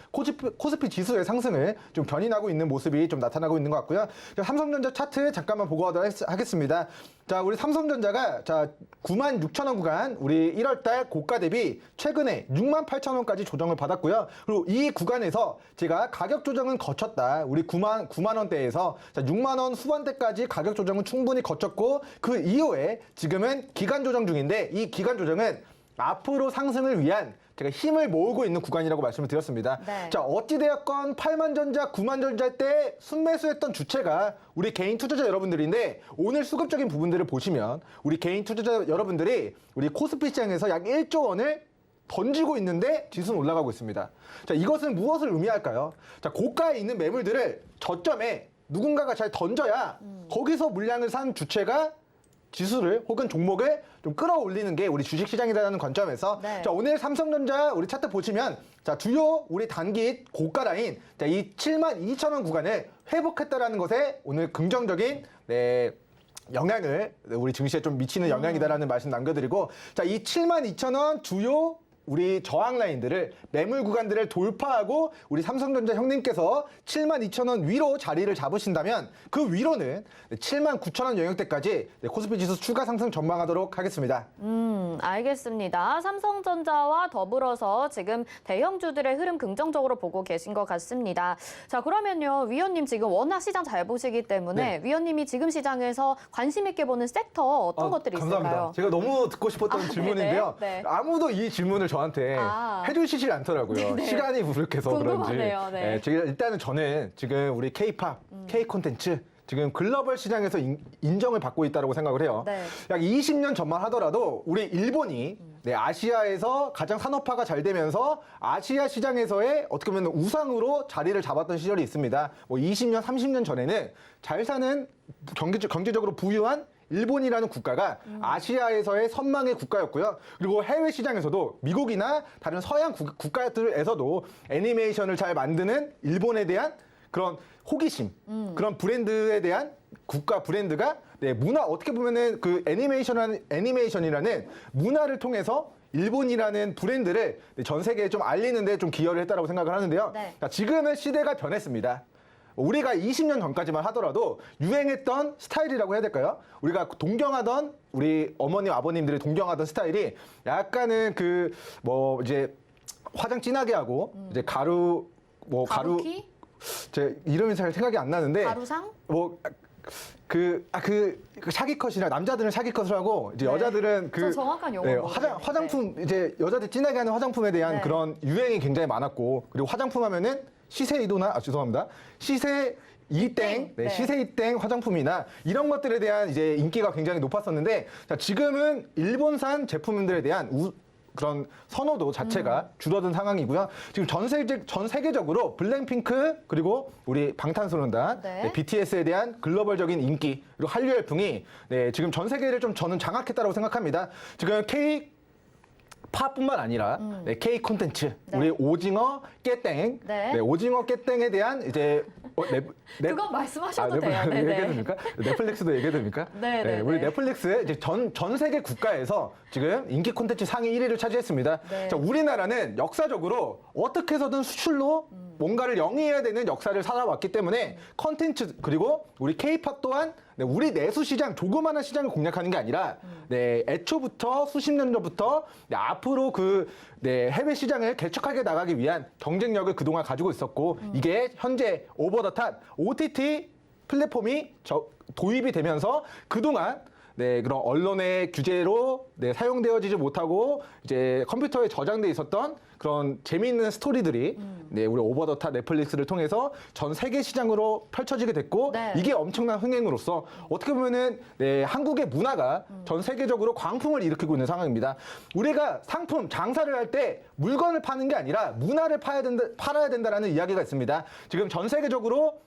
코스피 지수의 상승을 좀 견인하고 있는 모습이 좀 나타나고 있는 것 같고요. 삼성전자 차트 잠깐만 보고 하겠습니다. 자, 우리 삼성전자가 96,000원 구간 우리 1월달 고가 대비 최근에 68,000원까지 조정을 받았고요. 그리고 이 구간에서 제가 가격 조정은 거쳤다. 우리 9만 원대에서 6만 원 후반대까지 가격 조정은 충분히 거쳤고 그 이후에 지금은 기간 조정 중인데 이 기간 조정은 앞으로 상승을 위한 제가 힘을 모으고 있는 구간이라고 말씀을 드렸습니다. 네. 자, 어찌되었건 8만전자, 9만전자 때 순매수했던 주체가 우리 개인 투자자 여러분들인데 오늘 수급적인 부분들을 보시면 우리 개인 투자자 여러분들이 우리 코스피 시장에서 약 1조 원을 던지고 있는데 지수는 올라가고 있습니다. 자, 이것은 무엇을 의미할까요? 자, 고가에 있는 매물들을 저점에 누군가가 잘 던져야 거기서 물량을 산 주체가 지수를 혹은 종목을 좀 끌어올리는 게 우리 주식시장이라는 관점에서 네. 자, 오늘 삼성전자 우리 차트 보시면 자, 주요 우리 단기 고가 라인 자, 이 72,000원 구간을 회복했다라는 것에 오늘 긍정적인 영향을 우리 증시에 좀 미치는 영향이다라는 말씀 남겨드리고 자, 이 72,000원 주요 우리 저항 라인들을 매물 구간들을 돌파하고 우리 삼성전자 형님께서 72,000원 위로 자리를 잡으신다면 그 위로는 79,000원 영역대까지 코스피 지수 추가 상승 전망하도록 하겠습니다. 알겠습니다. 삼성전자와 더불어서 지금 대형주들의 흐름 긍정적으로 보고 계신 것 같습니다. 자, 그러면요. 위원님 지금 워낙 시장 잘 보시기 때문에 위원님이 지금 시장에서 관심 있게 보는 섹터 어떤 것들이 감사합니다. 있을까요? 제가 너무 듣고 싶었던 질문인데요. 네. 아무도 이 질문을 저한테 해주시질 않더라고요. 시간이 부족해서 그런지. 궁금하네요. 네. 제가 일단은 저는 지금 우리 K-팝, K-콘텐츠 지금 글로벌 시장에서 인정을 받고 있다고 생각을 해요. 네. 약 20년 전만 하더라도 우리 일본이 아시아에서 가장 산업화가 잘 되면서 아시아 시장에서의 어떻게 보면 우상으로 자리를 잡았던 시절이 있습니다. 뭐 20년, 30년 전에는 잘 사는 경제적으로 부유한 일본이라는 국가가 아시아에서의 선망의 국가였고요. 그리고 해외 시장에서도 미국이나 다른 서양 국가들에서도 애니메이션을 잘 만드는 일본에 대한 그런 호기심, 그런 브랜드에 대한 국가 브랜드가 문화 어떻게 보면은 그 애니메이션이라는 문화를 통해서 일본이라는 브랜드를 전 세계에 좀 알리는데 좀 기여를 했다라고 생각을 하는데요. 네. 자, 지금은 시대가 변했습니다. 우리가 20년 전까지만 하더라도 유행했던 스타일이라고 해야 될까요? 우리가 동경하던 우리 어머님, 아버님들이 동경하던 스타일이 약간은 이제 화장 진하게 하고 이제 가루 뭐 가루 가루키? 제 이름이 잘 생각이 안 나는데 가루상? 뭐 그 샤기컷이나 남자들은 샤기컷을 하고 이제 네. 여자들은 저 정확한 용어를 모르겠는데. 화장품 이제 여자들 진하게 하는 화장품에 대한 네. 그런 유행이 굉장히 많았고 그리고 화장품 하면은 시세이도나 죄송합니다. 시세 이땡, 네. 시세 이땡 화장품이나 이런 것들에 대한 이제 인기가 굉장히 높았었는데 자, 지금은 일본산 제품들에 대한 그런 선호도 자체가 줄어든 상황이고요. 지금 전 세계적으로 블랙핑크 그리고 우리 방탄소년단, 네. BTS에 대한 글로벌적인 인기 그리고 한류 열풍이 지금 전 세계를 좀 저는 장악했다고 생각합니다. 지금 팝뿐만 아니라 K 콘텐츠, 네. 우리 오징어 깨땡, 네. 오징어 깨땡에 대한 이제 그건 말씀하셔도 돼요. 네네. 얘기해도 됩니까? 넷플릭스도 얘기해도 됩니까? 네, 네, 우리 네. 넷플릭스에 이제 전 세계 국가에서 지금 인기 콘텐츠 상위 1위를 차지했습니다. 네. 자, 우리나라는 역사적으로 어떻게 해서든 수출로 뭔가를 영위해야 되는 역사를 살아왔기 때문에 콘텐츠 그리고 우리 K-팝 또한 우리 내수 시장 조그마한 시장을 공략하는 게 아니라 애초부터 수십 년 전부터 앞으로 해외 시장을 개척하게 나가기 위한 경쟁력을 그동안 가지고 있었고 이게 현재 오버 더 탑 OTT 플랫폼이 도입이 되면서 그동안 그런 언론의 규제로 사용되어지지 못하고 이제 컴퓨터에 저장돼 있었던 그런 재미있는 스토리들이 우리 오버 더 탑 넷플릭스를 통해서 전 세계 시장으로 펼쳐지게 됐고 네. 이게 엄청난 흥행으로서 어떻게 보면은 한국의 문화가 전 세계적으로 광풍을 일으키고 있는 상황입니다. 우리가 상품 장사를 할 때 물건을 파는 게 아니라 문화를 팔아야 된다라는 이야기가 있습니다. 지금 전 세계적으로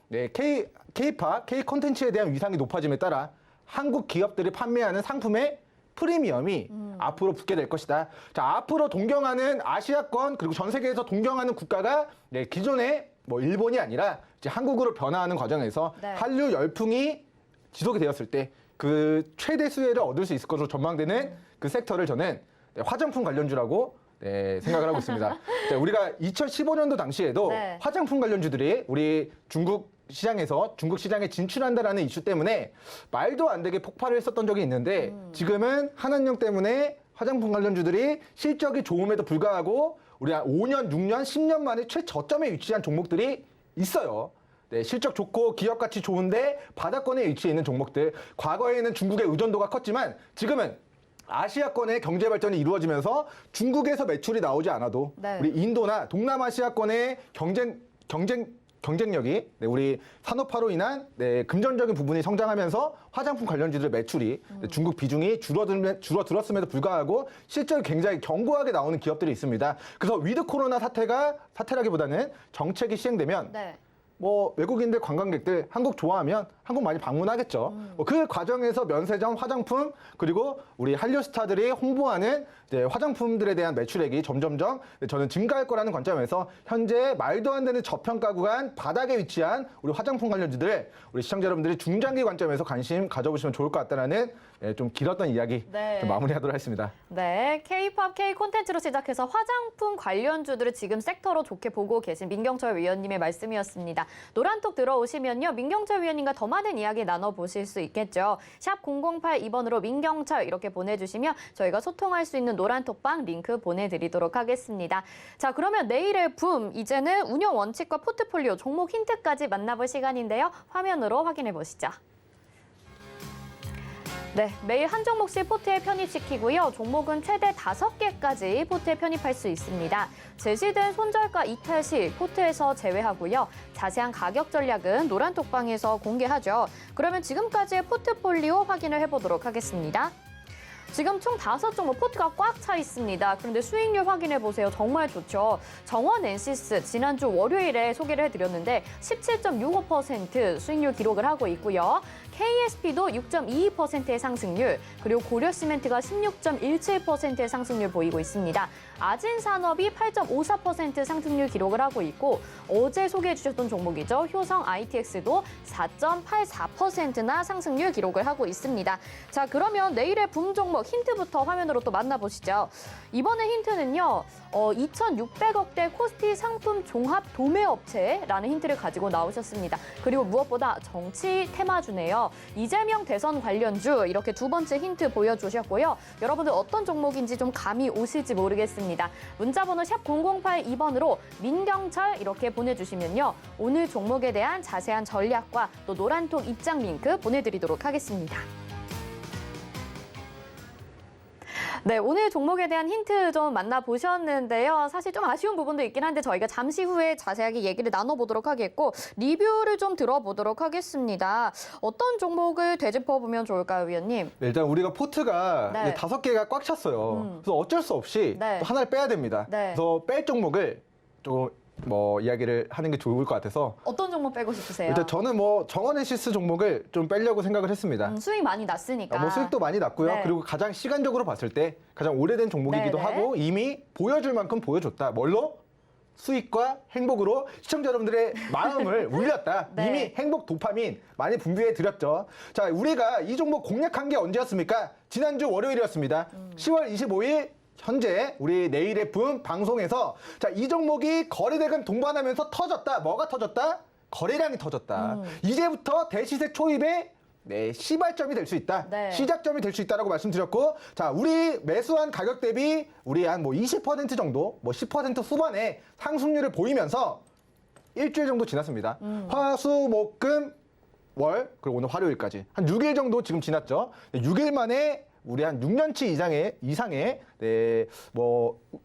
K-팝, K-콘텐츠에 대한 위상이 높아짐에 따라 한국 기업들이 판매하는 상품의 프리미엄이 앞으로 붙게 될 것이다. 자, 앞으로 동경하는 아시아권 그리고 전 세계에서 동경하는 국가가 기존의 뭐 일본이 아니라 이제 한국으로 변화하는 과정에서 네. 한류 열풍이 지속이 되었을 때 그 최대 수혜를 얻을 수 있을 것으로 전망되는 그 섹터를 저는 화장품 관련주라고 생각을 하고 있습니다. 자, 우리가 2015년도 당시에도 네. 화장품 관련주들이 우리 중국 시장에 진출한다라는 이슈 때문에 말도 안 되게 폭발을 했었던 적이 있는데 지금은 한한령 때문에 화장품 관련주들이 실적이 좋음에도 불구하고 우리 한 5년, 6년, 10년 만에 최저점에 위치한 종목들이 있어요. 실적 좋고 기업 가치 좋은데 바닥권에 위치해 있는 종목들. 과거에는 중국의 의존도가 컸지만 지금은 아시아권의 경제 발전이 이루어지면서 중국에서 매출이 나오지 않아도 네. 우리 인도나 동남아시아권의 경쟁력이 우리 산업화로 인한 금전적인 부분이 성장하면서 화장품 관련주들 매출이 중국 비중이 줄어들었음에도 불구하고 실적이 굉장히 견고하게 나오는 기업들이 있습니다. 그래서 위드 코로나 사태라기보다는 정책이 시행되면 네. 뭐 외국인들 관광객들 한국 좋아하면 한국 많이 방문하겠죠. 그 과정에서 면세점, 화장품 그리고 우리 한류 스타들이 홍보하는 화장품들에 대한 매출액이 점점점 저는 증가할 거라는 관점에서 현재 말도 안 되는 저평가 구간 바닥에 위치한 우리 화장품 관련주들 우리 시청자 여러분들이 중장기 관점에서 관심 가져보시면 좋을 것 같다라는 좀 길었던 이야기 좀 마무리하도록 하겠습니다. 네, K-팝, K-콘텐츠로 시작해서 화장품 관련주들을 지금 섹터로 좋게 보고 계신 민경철 위원님의 말씀이었습니다. 노란톡 들어오시면요. 민경철 위원님과 더 많은 이야기 나눠보실 수 있겠죠. 샵 008-2번으로 민경철 이렇게 보내주시면 저희가 소통할 수 있는 노란톡방 링크 보내드리도록 하겠습니다. 자, 그러면 내일의 붐, 이제는 운영 원칙과 포트폴리오, 종목 힌트까지 만나볼 시간인데요. 화면으로 확인해 보시죠. 네, 매일 한 종목씩 포트에 편입시키고요. 종목은 최대 5개까지 포트에 편입할 수 있습니다. 제시된 손절가 이탈 시 포트에서 제외하고요. 자세한 가격 전략은 노란톡방에서 공개하죠. 그러면 지금까지의 포트폴리오 확인을 해보도록 하겠습니다. 지금 총 5종목 포트가 꽉 차 있습니다. 그런데 수익률 확인해 보세요. 정말 좋죠. 정원 엔시스 지난주 월요일에 소개를 해드렸는데 17.65% 수익률 기록을 하고 있고요. KSP도 6.22%의 상승률, 그리고 고려시멘트가 16.17%의 상승률 보이고 있습니다. 아진산업이 8.54% 상승률 기록을 하고 있고 어제 소개해 주셨던 종목이죠. 효성 ITX도 4.84%나 상승률 기록을 하고 있습니다. 자, 그러면 내일의 붐 종목 힌트부터 화면으로 또 만나보시죠. 이번에 힌트는요. 2,600억대 코스피 상품 종합 도매업체라는 힌트를 가지고 나오셨습니다. 그리고 무엇보다 정치 테마주네요. 있는데요. 이재명 대선 관련주 이렇게 두 번째 힌트 보여주셨고요. 여러분들 어떤 종목인지 좀 감이 오실지 모르겠습니다. 문자번호 샵 0082번으로 민경철 이렇게 보내주시면요. 오늘 종목에 대한 자세한 전략과 또 노란톡 입장 링크 보내드리도록 하겠습니다. 네, 오늘 종목에 대한 힌트 좀 만나보셨는데요. 사실 좀 아쉬운 부분도 있긴 한데 저희가 잠시 후에 자세하게 얘기를 나눠보도록 하겠고 리뷰를 좀 들어보도록 하겠습니다. 어떤 종목을 되짚어보면 좋을까요, 위원님? 네, 일단 우리가 포트가 네. 이제 5개가 꽉 찼어요. 그래서 어쩔 수 없이 네. 또 하나를 빼야 됩니다. 네. 그래서 뺄 종목을 좀 이야기를 하는 게 좋을 것 같아서 어떤 종목 빼고 싶으세요? 일단 저는 정원앤시스 종목을 좀 빼려고 생각을 했습니다. 수익 많이 났으니까. 수익도 많이 났고요. 네. 그리고 가장 시간적으로 봤을 때 가장 오래된 종목이기도 네네. 하고 이미 보여줄 만큼 보여줬다. 뭘로? 수익과 행복으로 시청자 여러분들의 마음을 울렸다. 네. 이미 행복 도파민 많이 분비해 드렸죠. 자, 우리가 이 종목 공략한 게 언제였습니까? 지난주 월요일이었습니다. 10월 25일 현재 우리 내일의 붐 방송에서 자, 이 종목이 거래대금 동반하면서 터졌다. 뭐가 터졌다? 거래량이 터졌다. 이제부터 대시세 초입에 시발점이 될 수 있다. 네. 시작점이 될 수 있다라고 말씀드렸고, 자, 우리 매수한 가격 대비 우리 한 20% 정도, 10% 후반에 상승률을 보이면서 일주일 정도 지났습니다. 화, 수, 목, 금, 월, 그리고 오늘 화요일까지 한 6일 정도 지금 지났죠. 6일 만에 우리 한 6년치 이상의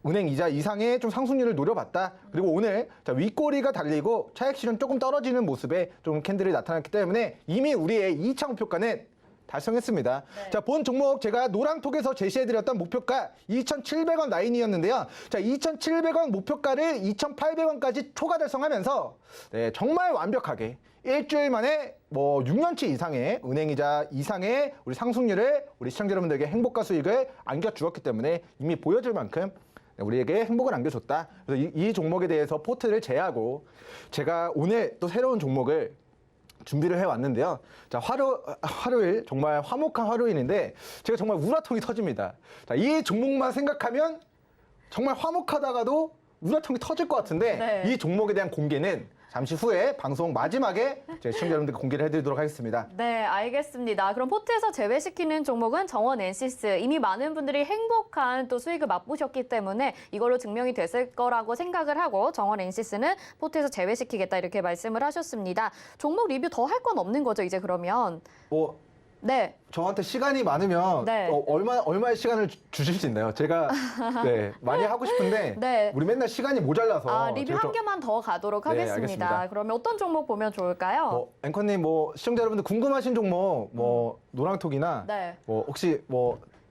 은행 이자 이상의 좀 상승률을 노려봤다. 그리고 오늘 자, 윗꼬리가 달리고 차익 실현 조금 떨어지는 모습에 좀 캔들이 나타났기 때문에 이미 우리의 2차 목표가는 달성했습니다. 네. 자, 본 종목 제가 노란톡에서 제시해드렸던 목표가 2,700원 라인이었는데요. 자, 2,700원 목표가를 2,800원까지 초과 달성하면서 정말 완벽하게 일주일 만에 6년치 이상의 은행이자 이상의 우리 상승률을 우리 시청자 여러분들에게 행복과 수익을 안겨주었기 때문에 이미 보여줄 만큼 우리에게 행복을 안겨줬다. 그래서 이 종목에 대해서 포트를 제하고 제가 오늘 또 새로운 종목을 준비를 해왔는데요. 자, 화요일, 정말 화목한 화요일인데 제가 정말 우라통이 터집니다. 자, 이 종목만 생각하면 정말 화목하다가도 우라통이 터질 것 같은데 네. 이 종목에 대한 공개는 잠시 후에 방송 마지막에 제 시청자 여러분들께 공개를 해드리도록 하겠습니다. 네, 알겠습니다. 그럼 포트에서 제외시키는 종목은 정원앤시스. 이미 많은 분들이 행복한 또 수익을 맛보셨기 때문에 이걸로 증명이 됐을 거라고 생각을 하고 정원앤시스는 포트에서 제외시키겠다 이렇게 말씀을 하셨습니다. 종목 리뷰 더 할 건 없는 거죠, 이제 그러면? 네. 저한테 시간이 많으면 네. 얼마의 시간을 주실 수 있나요? 제가 많이 하고 싶은데 네. 우리 맨날 시간이 모자라서 리뷰 제가 한 개만 더 가도록 네, 하겠습니다. 알겠습니다. 그러면 어떤 종목 보면 좋을까요? 앵커님 시청자 여러분들 궁금하신 종목 노랑톡이나 네. 혹시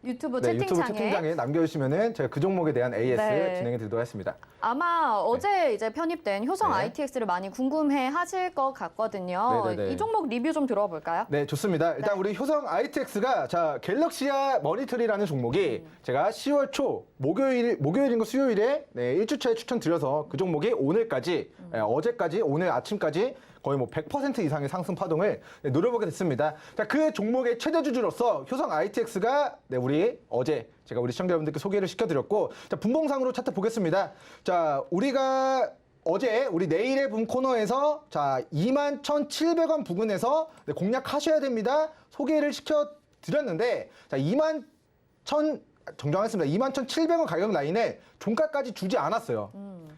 유튜브 유튜브 채팅창에. 채팅창에 남겨주시면은 제가 그 종목에 대한 AS 네. 진행해 드리도록 하겠습니다. 아마 어제 이제 편입된 효성 네. ITX를 많이 궁금해 하실 것 같거든요. 네네네. 이 종목 리뷰 좀 들어볼까요? 네, 좋습니다. 일단 네. 우리 효성 ITX가 갤럭시아 머니터리라는 종목이 제가 10월 초 목요일인가 수요일에 1주차에 추천드려서 그 종목이 오늘까지 어제까지 오늘 아침까지 거의 100% 이상의 상승 파동을 노려보게 됐습니다. 자, 그 종목의 최대 주주로서 효성 ITX가 우리 어제 제가 우리 시청자 여러분들께 소개를 시켜드렸고, 자, 분봉상으로 차트 보겠습니다. 자, 우리가 어제 우리 내일의 붐 코너에서 자 21,700원 부근에서 공략하셔야 됩니다. 소개를 시켜드렸는데 자 21,700원 가격 라인에 종가까지 주지 않았어요.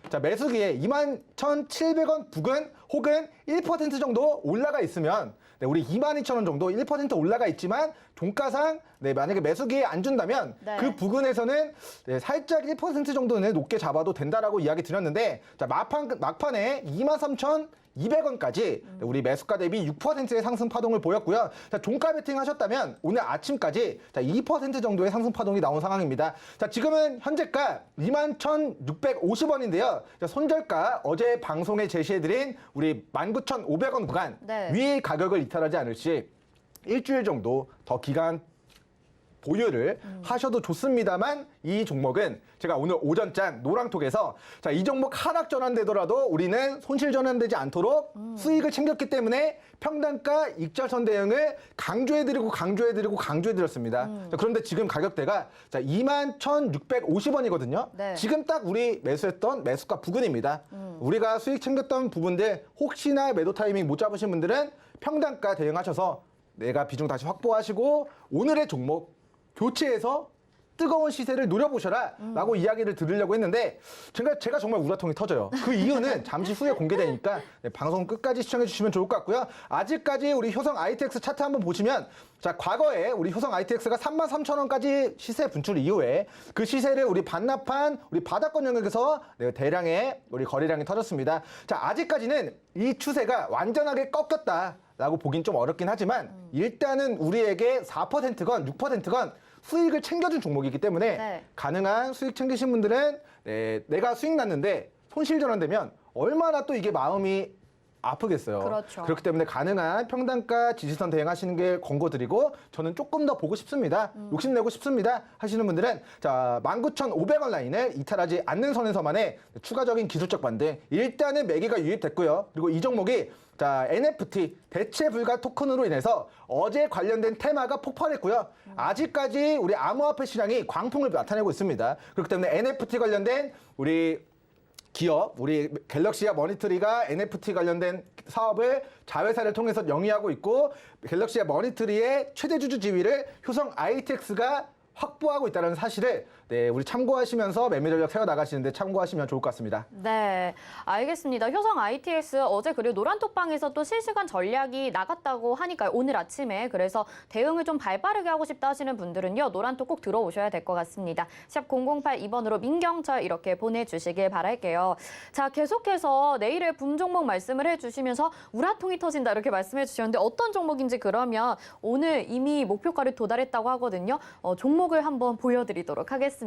자, 매수기에 21,700원 부근 혹은 1% 정도 올라가 있으면 우리 22,000원 정도 1% 올라가 있지만 종가상 만약에 매수기에 안 준다면 네. 그 부근에서는 살짝 1% 정도는 높게 잡아도 된다라고 이야기 드렸는데 자, 막판에 23,200원까지 우리 매수가 대비 6%의 상승 파동을 보였고요. 자, 종가 베팅 하셨다면 오늘 아침까지 자, 2% 정도의 상승 파동이 나온 상황입니다. 자, 지금은 현재가 21,650원인데요. 손절가 어제 방송에 제시해드린 우리 19,500원 구간 네. 위 가격을 이탈하지 않을 시 일주일 정도 더 기간 보유를 하셔도 좋습니다만 이 종목은 제가 오늘 오전장 노랑톡에서 자, 이 종목 하락 전환되더라도 우리는 손실 전환되지 않도록 수익을 챙겼기 때문에 평단가 익절선 대응을 강조해드렸습니다. 자, 그런데 지금 가격대가 자, 21,650원이거든요. 네. 지금 딱 우리 매수했던 매수가 부근입니다. 우리가 수익 챙겼던 부분들 혹시나 매도 타이밍 못 잡으신 분들은 평단가 대응하셔서 내가 비중 다시 확보하시고 오늘의 종목 교체해서 뜨거운 시세를 노려보셔라 라고 이야기를 드리려고 했는데 제가 정말 우라통이 터져요. 그 이유는 잠시 후에 공개되니까 방송 끝까지 시청해 주시면 좋을 것 같고요. 아직까지 우리 효성 ITX 차트 한번 보시면 자, 과거에 우리 효성 ITX가 33,000원까지 시세 분출 이후에 그 시세를 우리 반납한 우리 바닥권 영역에서 대량의 우리 거래량이 터졌습니다. 자, 아직까지는 이 추세가 완전하게 꺾였다라고 보긴 좀 어렵긴 하지만 일단은 우리에게 4%건 6%건 수익을 챙겨준 종목이기 때문에 네. 가능한 수익 챙기신 분들은 내가 수익 났는데 손실 전환되면 얼마나 또 이게 마음이 아프겠어요. 그렇죠. 그렇기 때문에 가능한 평단가 지지선 대응하시는 게 권고드리고 저는 조금 더 보고 싶습니다. 욕심내고 싶습니다 하시는 분들은 자 19,500원 라인을 이탈하지 않는 선에서만의 추가적인 기술적 반등 일단은 매기가 유입됐고요. 그리고 이 종목이 자 NFT 대체 불가 토큰으로 인해서 어제 관련된 테마가 폭발했고요. 아직까지 우리 암호화폐 시장이 광풍을 나타내고 있습니다. 그렇기 때문에 NFT 관련된 우리 기업, 우리 갤럭시와 머니트리가 NFT 관련된 사업을 자회사를 통해서 영위하고 있고 갤럭시와 머니트리의 최대 주주 지위를 효성 ITX가 확보하고 있다는 사실을 우리 참고하시면서 매매 전략 세워나가시는데 참고하시면 좋을 것 같습니다. 네, 알겠습니다. 효성 ITX 어제 그리고 노란톡방에서 또 실시간 전략이 나갔다고 하니까요. 오늘 아침에 그래서 대응을 좀 발빠르게 하고 싶다 하시는 분들은요. 노란톡 꼭 들어오셔야 될 것 같습니다. 샵 008-2번으로 민경철 이렇게 보내주시길 바랄게요. 자, 계속해서 내일의 붐 종목 말씀을 해주시면서 우라통이 터진다 이렇게 말씀해 주셨는데 어떤 종목인지 그러면 오늘 이미 목표가를 도달했다고 하거든요. 종목을 한번 보여드리도록 하겠습니다.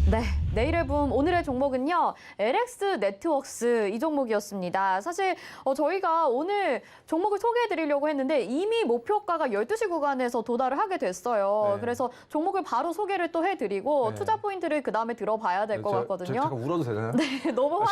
네, 내일의 붐 오늘의 종목은요. LX 네트워크스 이 종목이었습니다. 사실 저희가 오늘 종목을 소개해드리려고 했는데 이미 목표가가 12시 구간에서 도달을 하게 됐어요. 네. 그래서 종목을 바로 소개를 또 해드리고 네. 투자 포인트를 그 다음에 들어봐야 될 것 같거든요. 잠깐 울어도 되나요? 네, 너무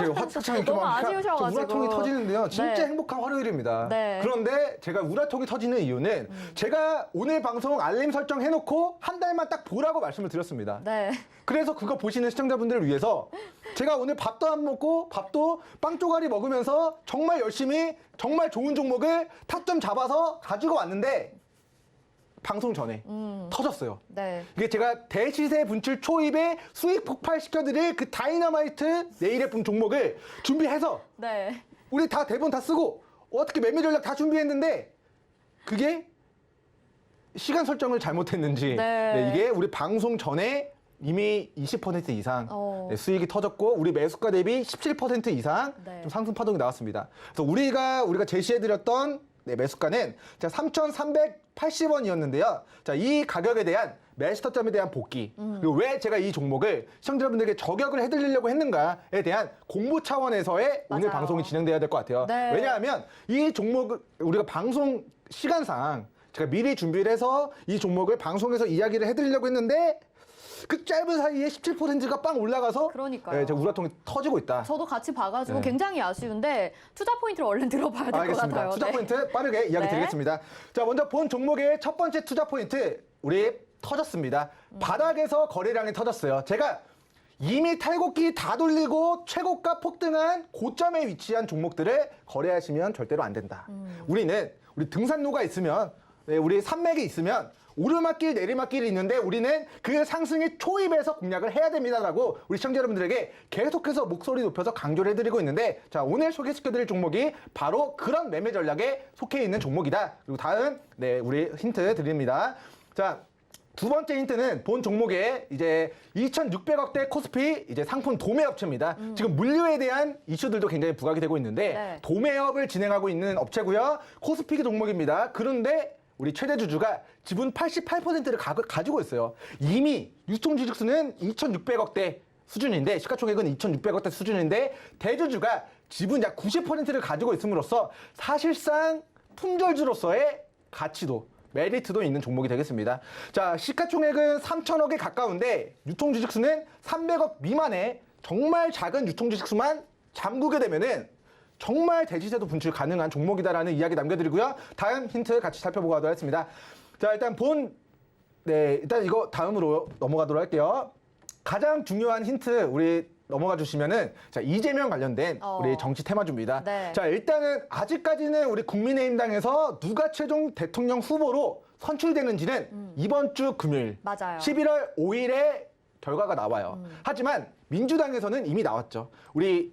너무 아쉬우셔가지고. 우라통이 터지는데요. 진짜 네. 행복한 화요일입니다. 네. 그런데 제가 우라통이 터지는 이유는 제가 오늘 방송 알림 설정 해놓고 한 달만 딱 보라고 말씀을 드렸습니다. 네. 그래서 그거 보시는 시청자분들을 위해서 제가 오늘 밥도 안 먹고 밥도 빵 쪼가리 먹으면서 정말 열심히 정말 좋은 종목을 타점 잡아서 가지고 왔는데 방송 전에 터졌어요. 네. 이게 제가 대시세 분출 초입에 수익 폭발시켜드릴 그 다이너마이트 내일의 붐 종목을 준비해서 네. 우리 다 대본 다 쓰고 어떻게 매매 전략 다 준비했는데 그게 시간 설정을 잘못했는지 네. 이게 우리 방송 전에 이미 20% 이상 어. 수익이 터졌고 우리 매수가 대비 17% 이상 네. 좀 상승 파동이 나왔습니다. 그래서 우리가 제시해드렸던 매수가는 3,380원이었는데요. 자, 이 가격에 대한 매수타점에 대한 복귀 그리고 왜 제가 이 종목을 시청자분들에게 저격을 해드리려고 했는가에 대한 공부 차원에서의 오늘 맞아요. 방송이 진행돼야 될 것 같아요. 네. 왜냐하면 이 종목을 우리가 방송 시간상 제가 미리 준비를 해서 이 종목을 방송에서 이야기를 해드리려고 했는데 그 짧은 사이에 17%가 빵 올라가서 그러니까요. 제가 우라통이 터지고 있다. 저도 같이 봐가지고 네. 굉장히 아쉬운데 투자 포인트를 얼른 들어봐야 될 것 알겠습니다. 같아요. 투자 네. 포인트 빠르게 이야기 네. 드리겠습니다. 자, 먼저 본 종목의 첫 번째 투자 포인트 우리 터졌습니다. 바닥에서 거래량이 터졌어요. 제가 이미 탈곡기 다 돌리고 최고가 폭등한 고점에 위치한 종목들을 거래하시면 절대로 안 된다. 우리 등산로가 있으면 우리 산맥이 있으면 오르막길 내리막길이 있는데 우리는 그 상승의 초입에서 공략을 해야 됩니다라고 우리 시청자 여러분들에게 계속해서 목소리 높여서 강조를 해드리고 있는데 자, 오늘 소개시켜드릴 종목이 바로 그런 매매 전략에 속해 있는 종목이다. 그리고 다음 우리 힌트 드립니다. 자, 두 번째 힌트는 본 종목의 이제 2,600억대 코스피 이제 상품 도매업체입니다. 지금 물류에 대한 이슈들도 굉장히 부각이 되고 있는데 네. 도매업을 진행하고 있는 업체고요. 코스피 종목입니다. 그런데 우리 최대 주주가 지분 88%를 가지고 있어요. 이미 유통주식수는 2,600억대 수준인데 시가총액은 2,600억대 수준인데 대주주가 지분 약 90%를 가지고 있음으로써 사실상 품절주로서의 가치도 메리트도 있는 종목이 되겠습니다. 자, 시가총액은 3,000억에 가까운데 유통주식수는 300억 미만의 정말 작은 유통주식수만 잠그게 되면은 정말 대시세도 분출 가능한 종목이다라는 이야기 남겨드리고요. 다음 힌트 같이 살펴보고 가도록 하겠습니다. 자, 일단 일단 이거 다음으로 넘어가도록 할게요. 가장 중요한 힌트 우리 넘어가 주시면은 자, 이재명 관련된 우리 정치 테마주입니다. 네. 자, 일단은 아직까지는 우리 국민의힘당에서 누가 최종 대통령 후보로 선출되는지는 이번 주 금요일 맞아요. 11월 5일에 결과가 나와요. 하지만 민주당에서는 이미 나왔죠. 우리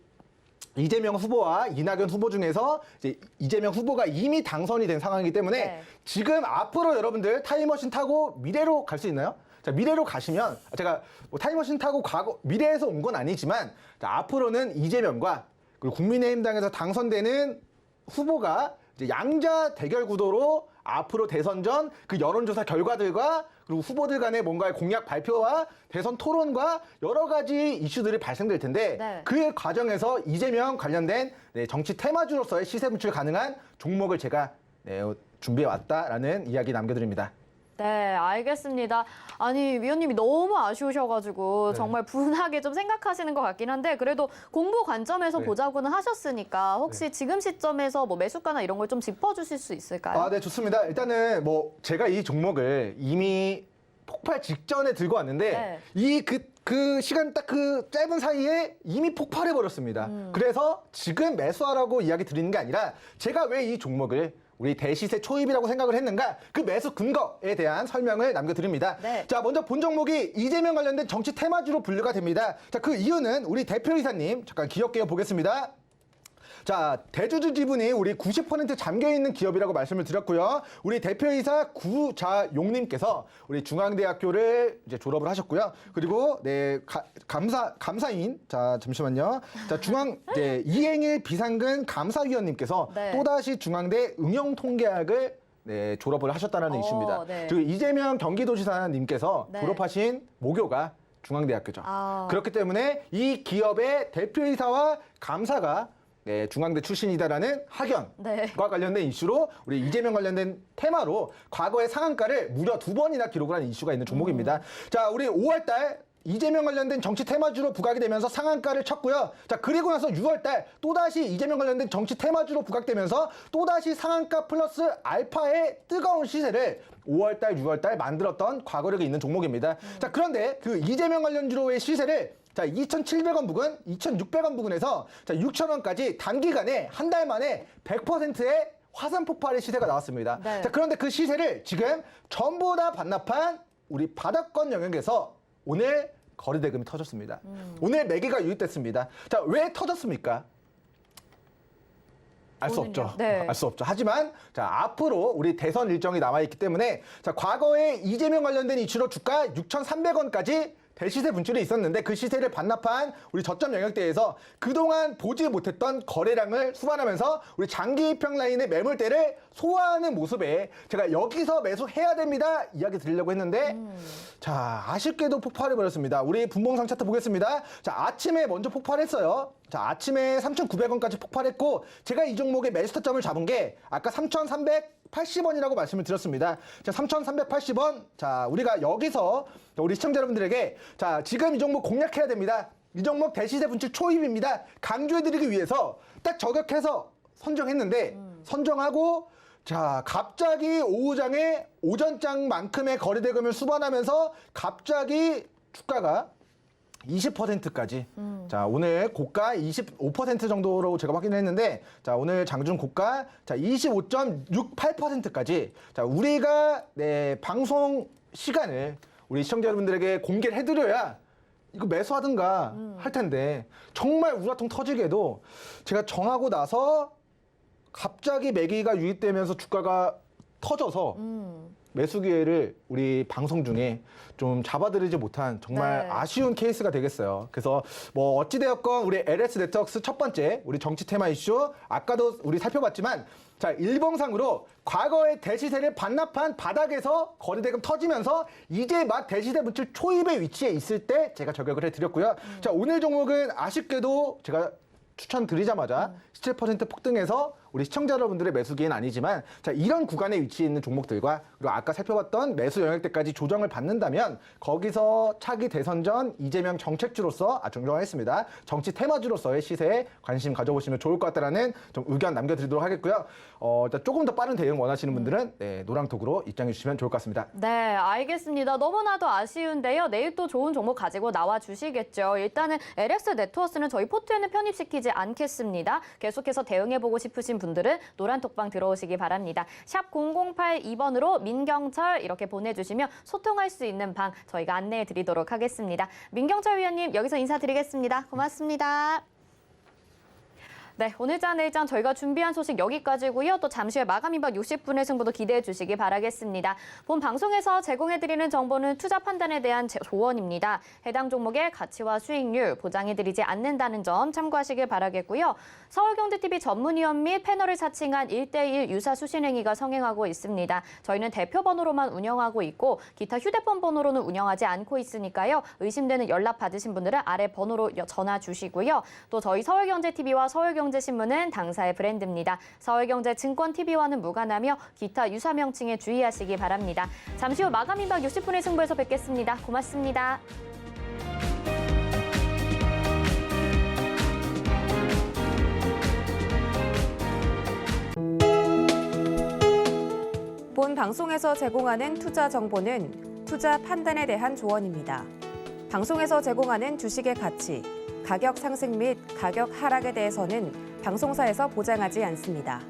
이재명 후보와 이낙연 후보 중에서 이제 이재명 후보가 이미 당선이 된 상황이기 때문에 네. 지금 앞으로 여러분들 타임머신 타고 미래로 갈 수 있나요? 자, 미래로 가시면 제가 뭐 타임머신 타고 과거 미래에서 온 건 아니지만 자, 앞으로는 이재명과 그리고 국민의힘당에서 당선되는 후보가 이제 양자 대결 구도로 앞으로 대선 전 그 여론조사 결과들과 그리고 후보들 간의 뭔가의 공약 발표와 대선 토론과 여러 가지 이슈들이 발생될 텐데 네. 그 과정에서 이재명 관련된 정치 테마주로서의 시세 분출 가능한 종목을 제가 준비해 왔다라는 이야기 남겨드립니다. 네, 알겠습니다. 아니, 위원님이 너무 아쉬우셔가지고 네. 정말 분하게 좀 생각하시는 것 같긴 한데 그래도 공부 관점에서 네. 보자고는 하셨으니까 혹시 지금 시점에서 뭐 매수가나 이런 걸 좀 짚어주실 수 있을까요? 아, 네, 좋습니다. 일단은 뭐 제가 이 종목을 이미 폭발 직전에 들고 왔는데 네. 그 시간 딱 그 짧은 사이에 이미 폭발해 버렸습니다. 그래서 지금 매수하라고 이야기 드리는 게 아니라 제가 왜 이 종목을 우리 대시세 초입이라고 생각을 했는가 그 매수 근거에 대한 설명을 남겨드립니다. 네. 자, 먼저 본 종목이 이재명 관련된 정치 테마주로 분류가 됩니다. 자, 그 이유는 우리 대표이사님 잠깐 기억해요 보겠습니다. 자, 대주주 지분이 우리 90% 잠겨있는 기업이라고 말씀을 드렸고요. 우리 대표이사 구자용님께서 우리 중앙대학교를 이제 졸업을 하셨고요. 그리고 감사인, 자, 잠시만요. 자, 이제 이행일 비상근 감사위원님께서 네. 또다시 중앙대 응용통계학을 졸업을 하셨다는 이슈입니다. 네. 그리고 이재명 경기도지사님께서 네. 졸업하신 모교가 중앙대학교죠. 아. 그렇기 때문에 이 기업의 대표이사와 감사가 중앙대 출신이다라는 학연과 네. 관련된 이슈로 우리 이재명 관련된 테마로 과거의 상한가를 무려 2번이나 기록을 한 이슈가 있는 종목입니다. 자, 우리 5월달 이재명 관련된 정치 테마주로 부각이 되면서 상한가를 쳤고요. 자, 그리고 나서 6월달 또다시 이재명 관련된 정치 테마주로 부각되면서 또다시 상한가 플러스 알파의 뜨거운 시세를 5월달, 6월달 만들었던 과거력이 있는 종목입니다. 자, 그런데 그 이재명 관련주로의 시세를 자, 2,700원 부근, 2,600원 부근에서 자, 6,000원까지 단기간에 한 달 만에 100%의 화산 폭발의 시세가 나왔습니다. 네. 자, 그런데 그 시세를 지금 전부 다 반납한 우리 바닥권 영역에서 오늘 거래대금이 터졌습니다. 오늘 매기가 유입됐습니다. 자, 왜 터졌습니까? 알 수 오늘요? 없죠. 네. 알 수 없죠. 하지만 자, 앞으로 우리 대선 일정이 남아 있기 때문에 자, 과거에 이재명 관련된 이슈로 주가 6,300원까지 대시세 분출이 있었는데 그 시세를 반납한 우리 저점 영역대에서 그동안 보지 못했던 거래량을 수반하면서 우리 장기 입평 라인의 매물대를 소화하는 모습에 제가 여기서 매수해야 됩니다 이야기 드리려고 했는데 자, 아쉽게도 폭발해버렸습니다. 우리 분봉상 차트 보겠습니다. 자, 아침에 먼저 폭발했어요. 자, 아침에 3,900원까지 폭발했고 제가 이 종목의 매수 타점을 잡은 게 아까 3,380원이라고 말씀을 드렸습니다. 자, 3,380원. 자, 우리가 여기서 우리 시청자 여러분들에게 자, 지금 이 종목 공략해야 됩니다. 이 종목 대시세 분출 초입입니다. 강조해드리기 위해서 딱 저격해서 선정했는데 선정하고 자, 갑자기 오후장에 오전장만큼의 거래대금을 수반하면서 갑자기 주가가 20%까지. 자, 오늘 고가 25% 정도로 제가 확인을 했는데, 자, 오늘 장중 고가, 자, 25.68%까지. 자, 우리가, 방송 시간을 우리 시청자 여러분들에게 공개를 해드려야 이거 매수하든가 할 텐데, 정말 우라통 터지게도 제가 정하고 나서 갑자기 매기가 유입되면서 주가가 터져서 매수 기회를 우리 방송 중에 좀 잡아드리지 못한 정말 네. 아쉬운 케이스가 되겠어요. 그래서 뭐 어찌되었건 우리 LS 네트워크스 첫 번째 우리 정치 테마 이슈 아까도 우리 살펴봤지만 자, 일봉상으로 과거의 대시세를 반납한 바닥에서 거래대금 터지면서 이제 막 대시세 분출 초입의 위치에 있을 때 제가 저격을 해드렸고요. 자, 오늘 종목은 아쉽게도 제가 추천드리자마자 17% 폭등해서 우리 시청자 여러분들의 매수기회는 아니지만 자, 이런 구간에 위치해 있는 종목들과 그리고 아까 살펴봤던 매수 영역대까지 조정을 받는다면 거기서 차기 대선 전 이재명 정책주로서 정정하겠습니다. 정치 테마주로서의 시세에 관심 가져보시면 좋을 것 같다라는 좀 의견 남겨드리도록 하겠고요. 일단 조금 더 빠른 대응 원하시는 분들은 네, 노랑톡으로 입장해 주시면 좋을 것 같습니다. 네, 알겠습니다. 너무나도 아쉬운데요. 내일 또 좋은 종목 가지고 나와 주시겠죠. 일단은 LX 네트워스는 저희 포트에는 편입시키지 않겠습니다. 계속해서 대응해보고 싶으신 분들은 노란톡방 들어오시기 바랍니다. 샵 0082번으로 민경철 이렇게 보내주시면 소통할 수 있는 방 저희가 안내해 드리도록 하겠습니다. 민경철 위원님 여기서 인사드리겠습니다. 고맙습니다. 네, 오늘장 내일장 저희가 준비한 소식 여기까지고요. 또 잠시 후에 마감 임박 60분의 승부도 기대해 주시기 바라겠습니다. 본 방송에서 제공해드리는 정보는 투자 판단에 대한 조언입니다. 해당 종목의 가치와 수익률 보장해드리지 않는다는 점 참고하시길 바라겠고요. 서울경제TV 전문위원 및 패널을 사칭한 1:1 유사 수신행위가 성행하고 있습니다. 저희는 대표 번호로만 운영하고 있고 기타 휴대폰 번호로는 운영하지 않고 있으니까요. 의심되는 연락 받으신 분들은 아래 번호로 전화 주시고요. 또 저희 서울경제TV와 서울경제신문은 당사의 브랜드입니다. 서울경제증권TV와는 무관하며 기타 유사 명칭에 주의하시기 바랍니다. 잠시 후 마감 임박 60분의 승부에서 뵙겠습니다. 고맙습니다. 본 방송에서 제공하는 투자 정보는 투자 판단에 대한 조언입니다. 방송에서 제공하는 주식의 가치, 가격 상승 및 가격 하락에 대해서는 방송사에서 보장하지 않습니다.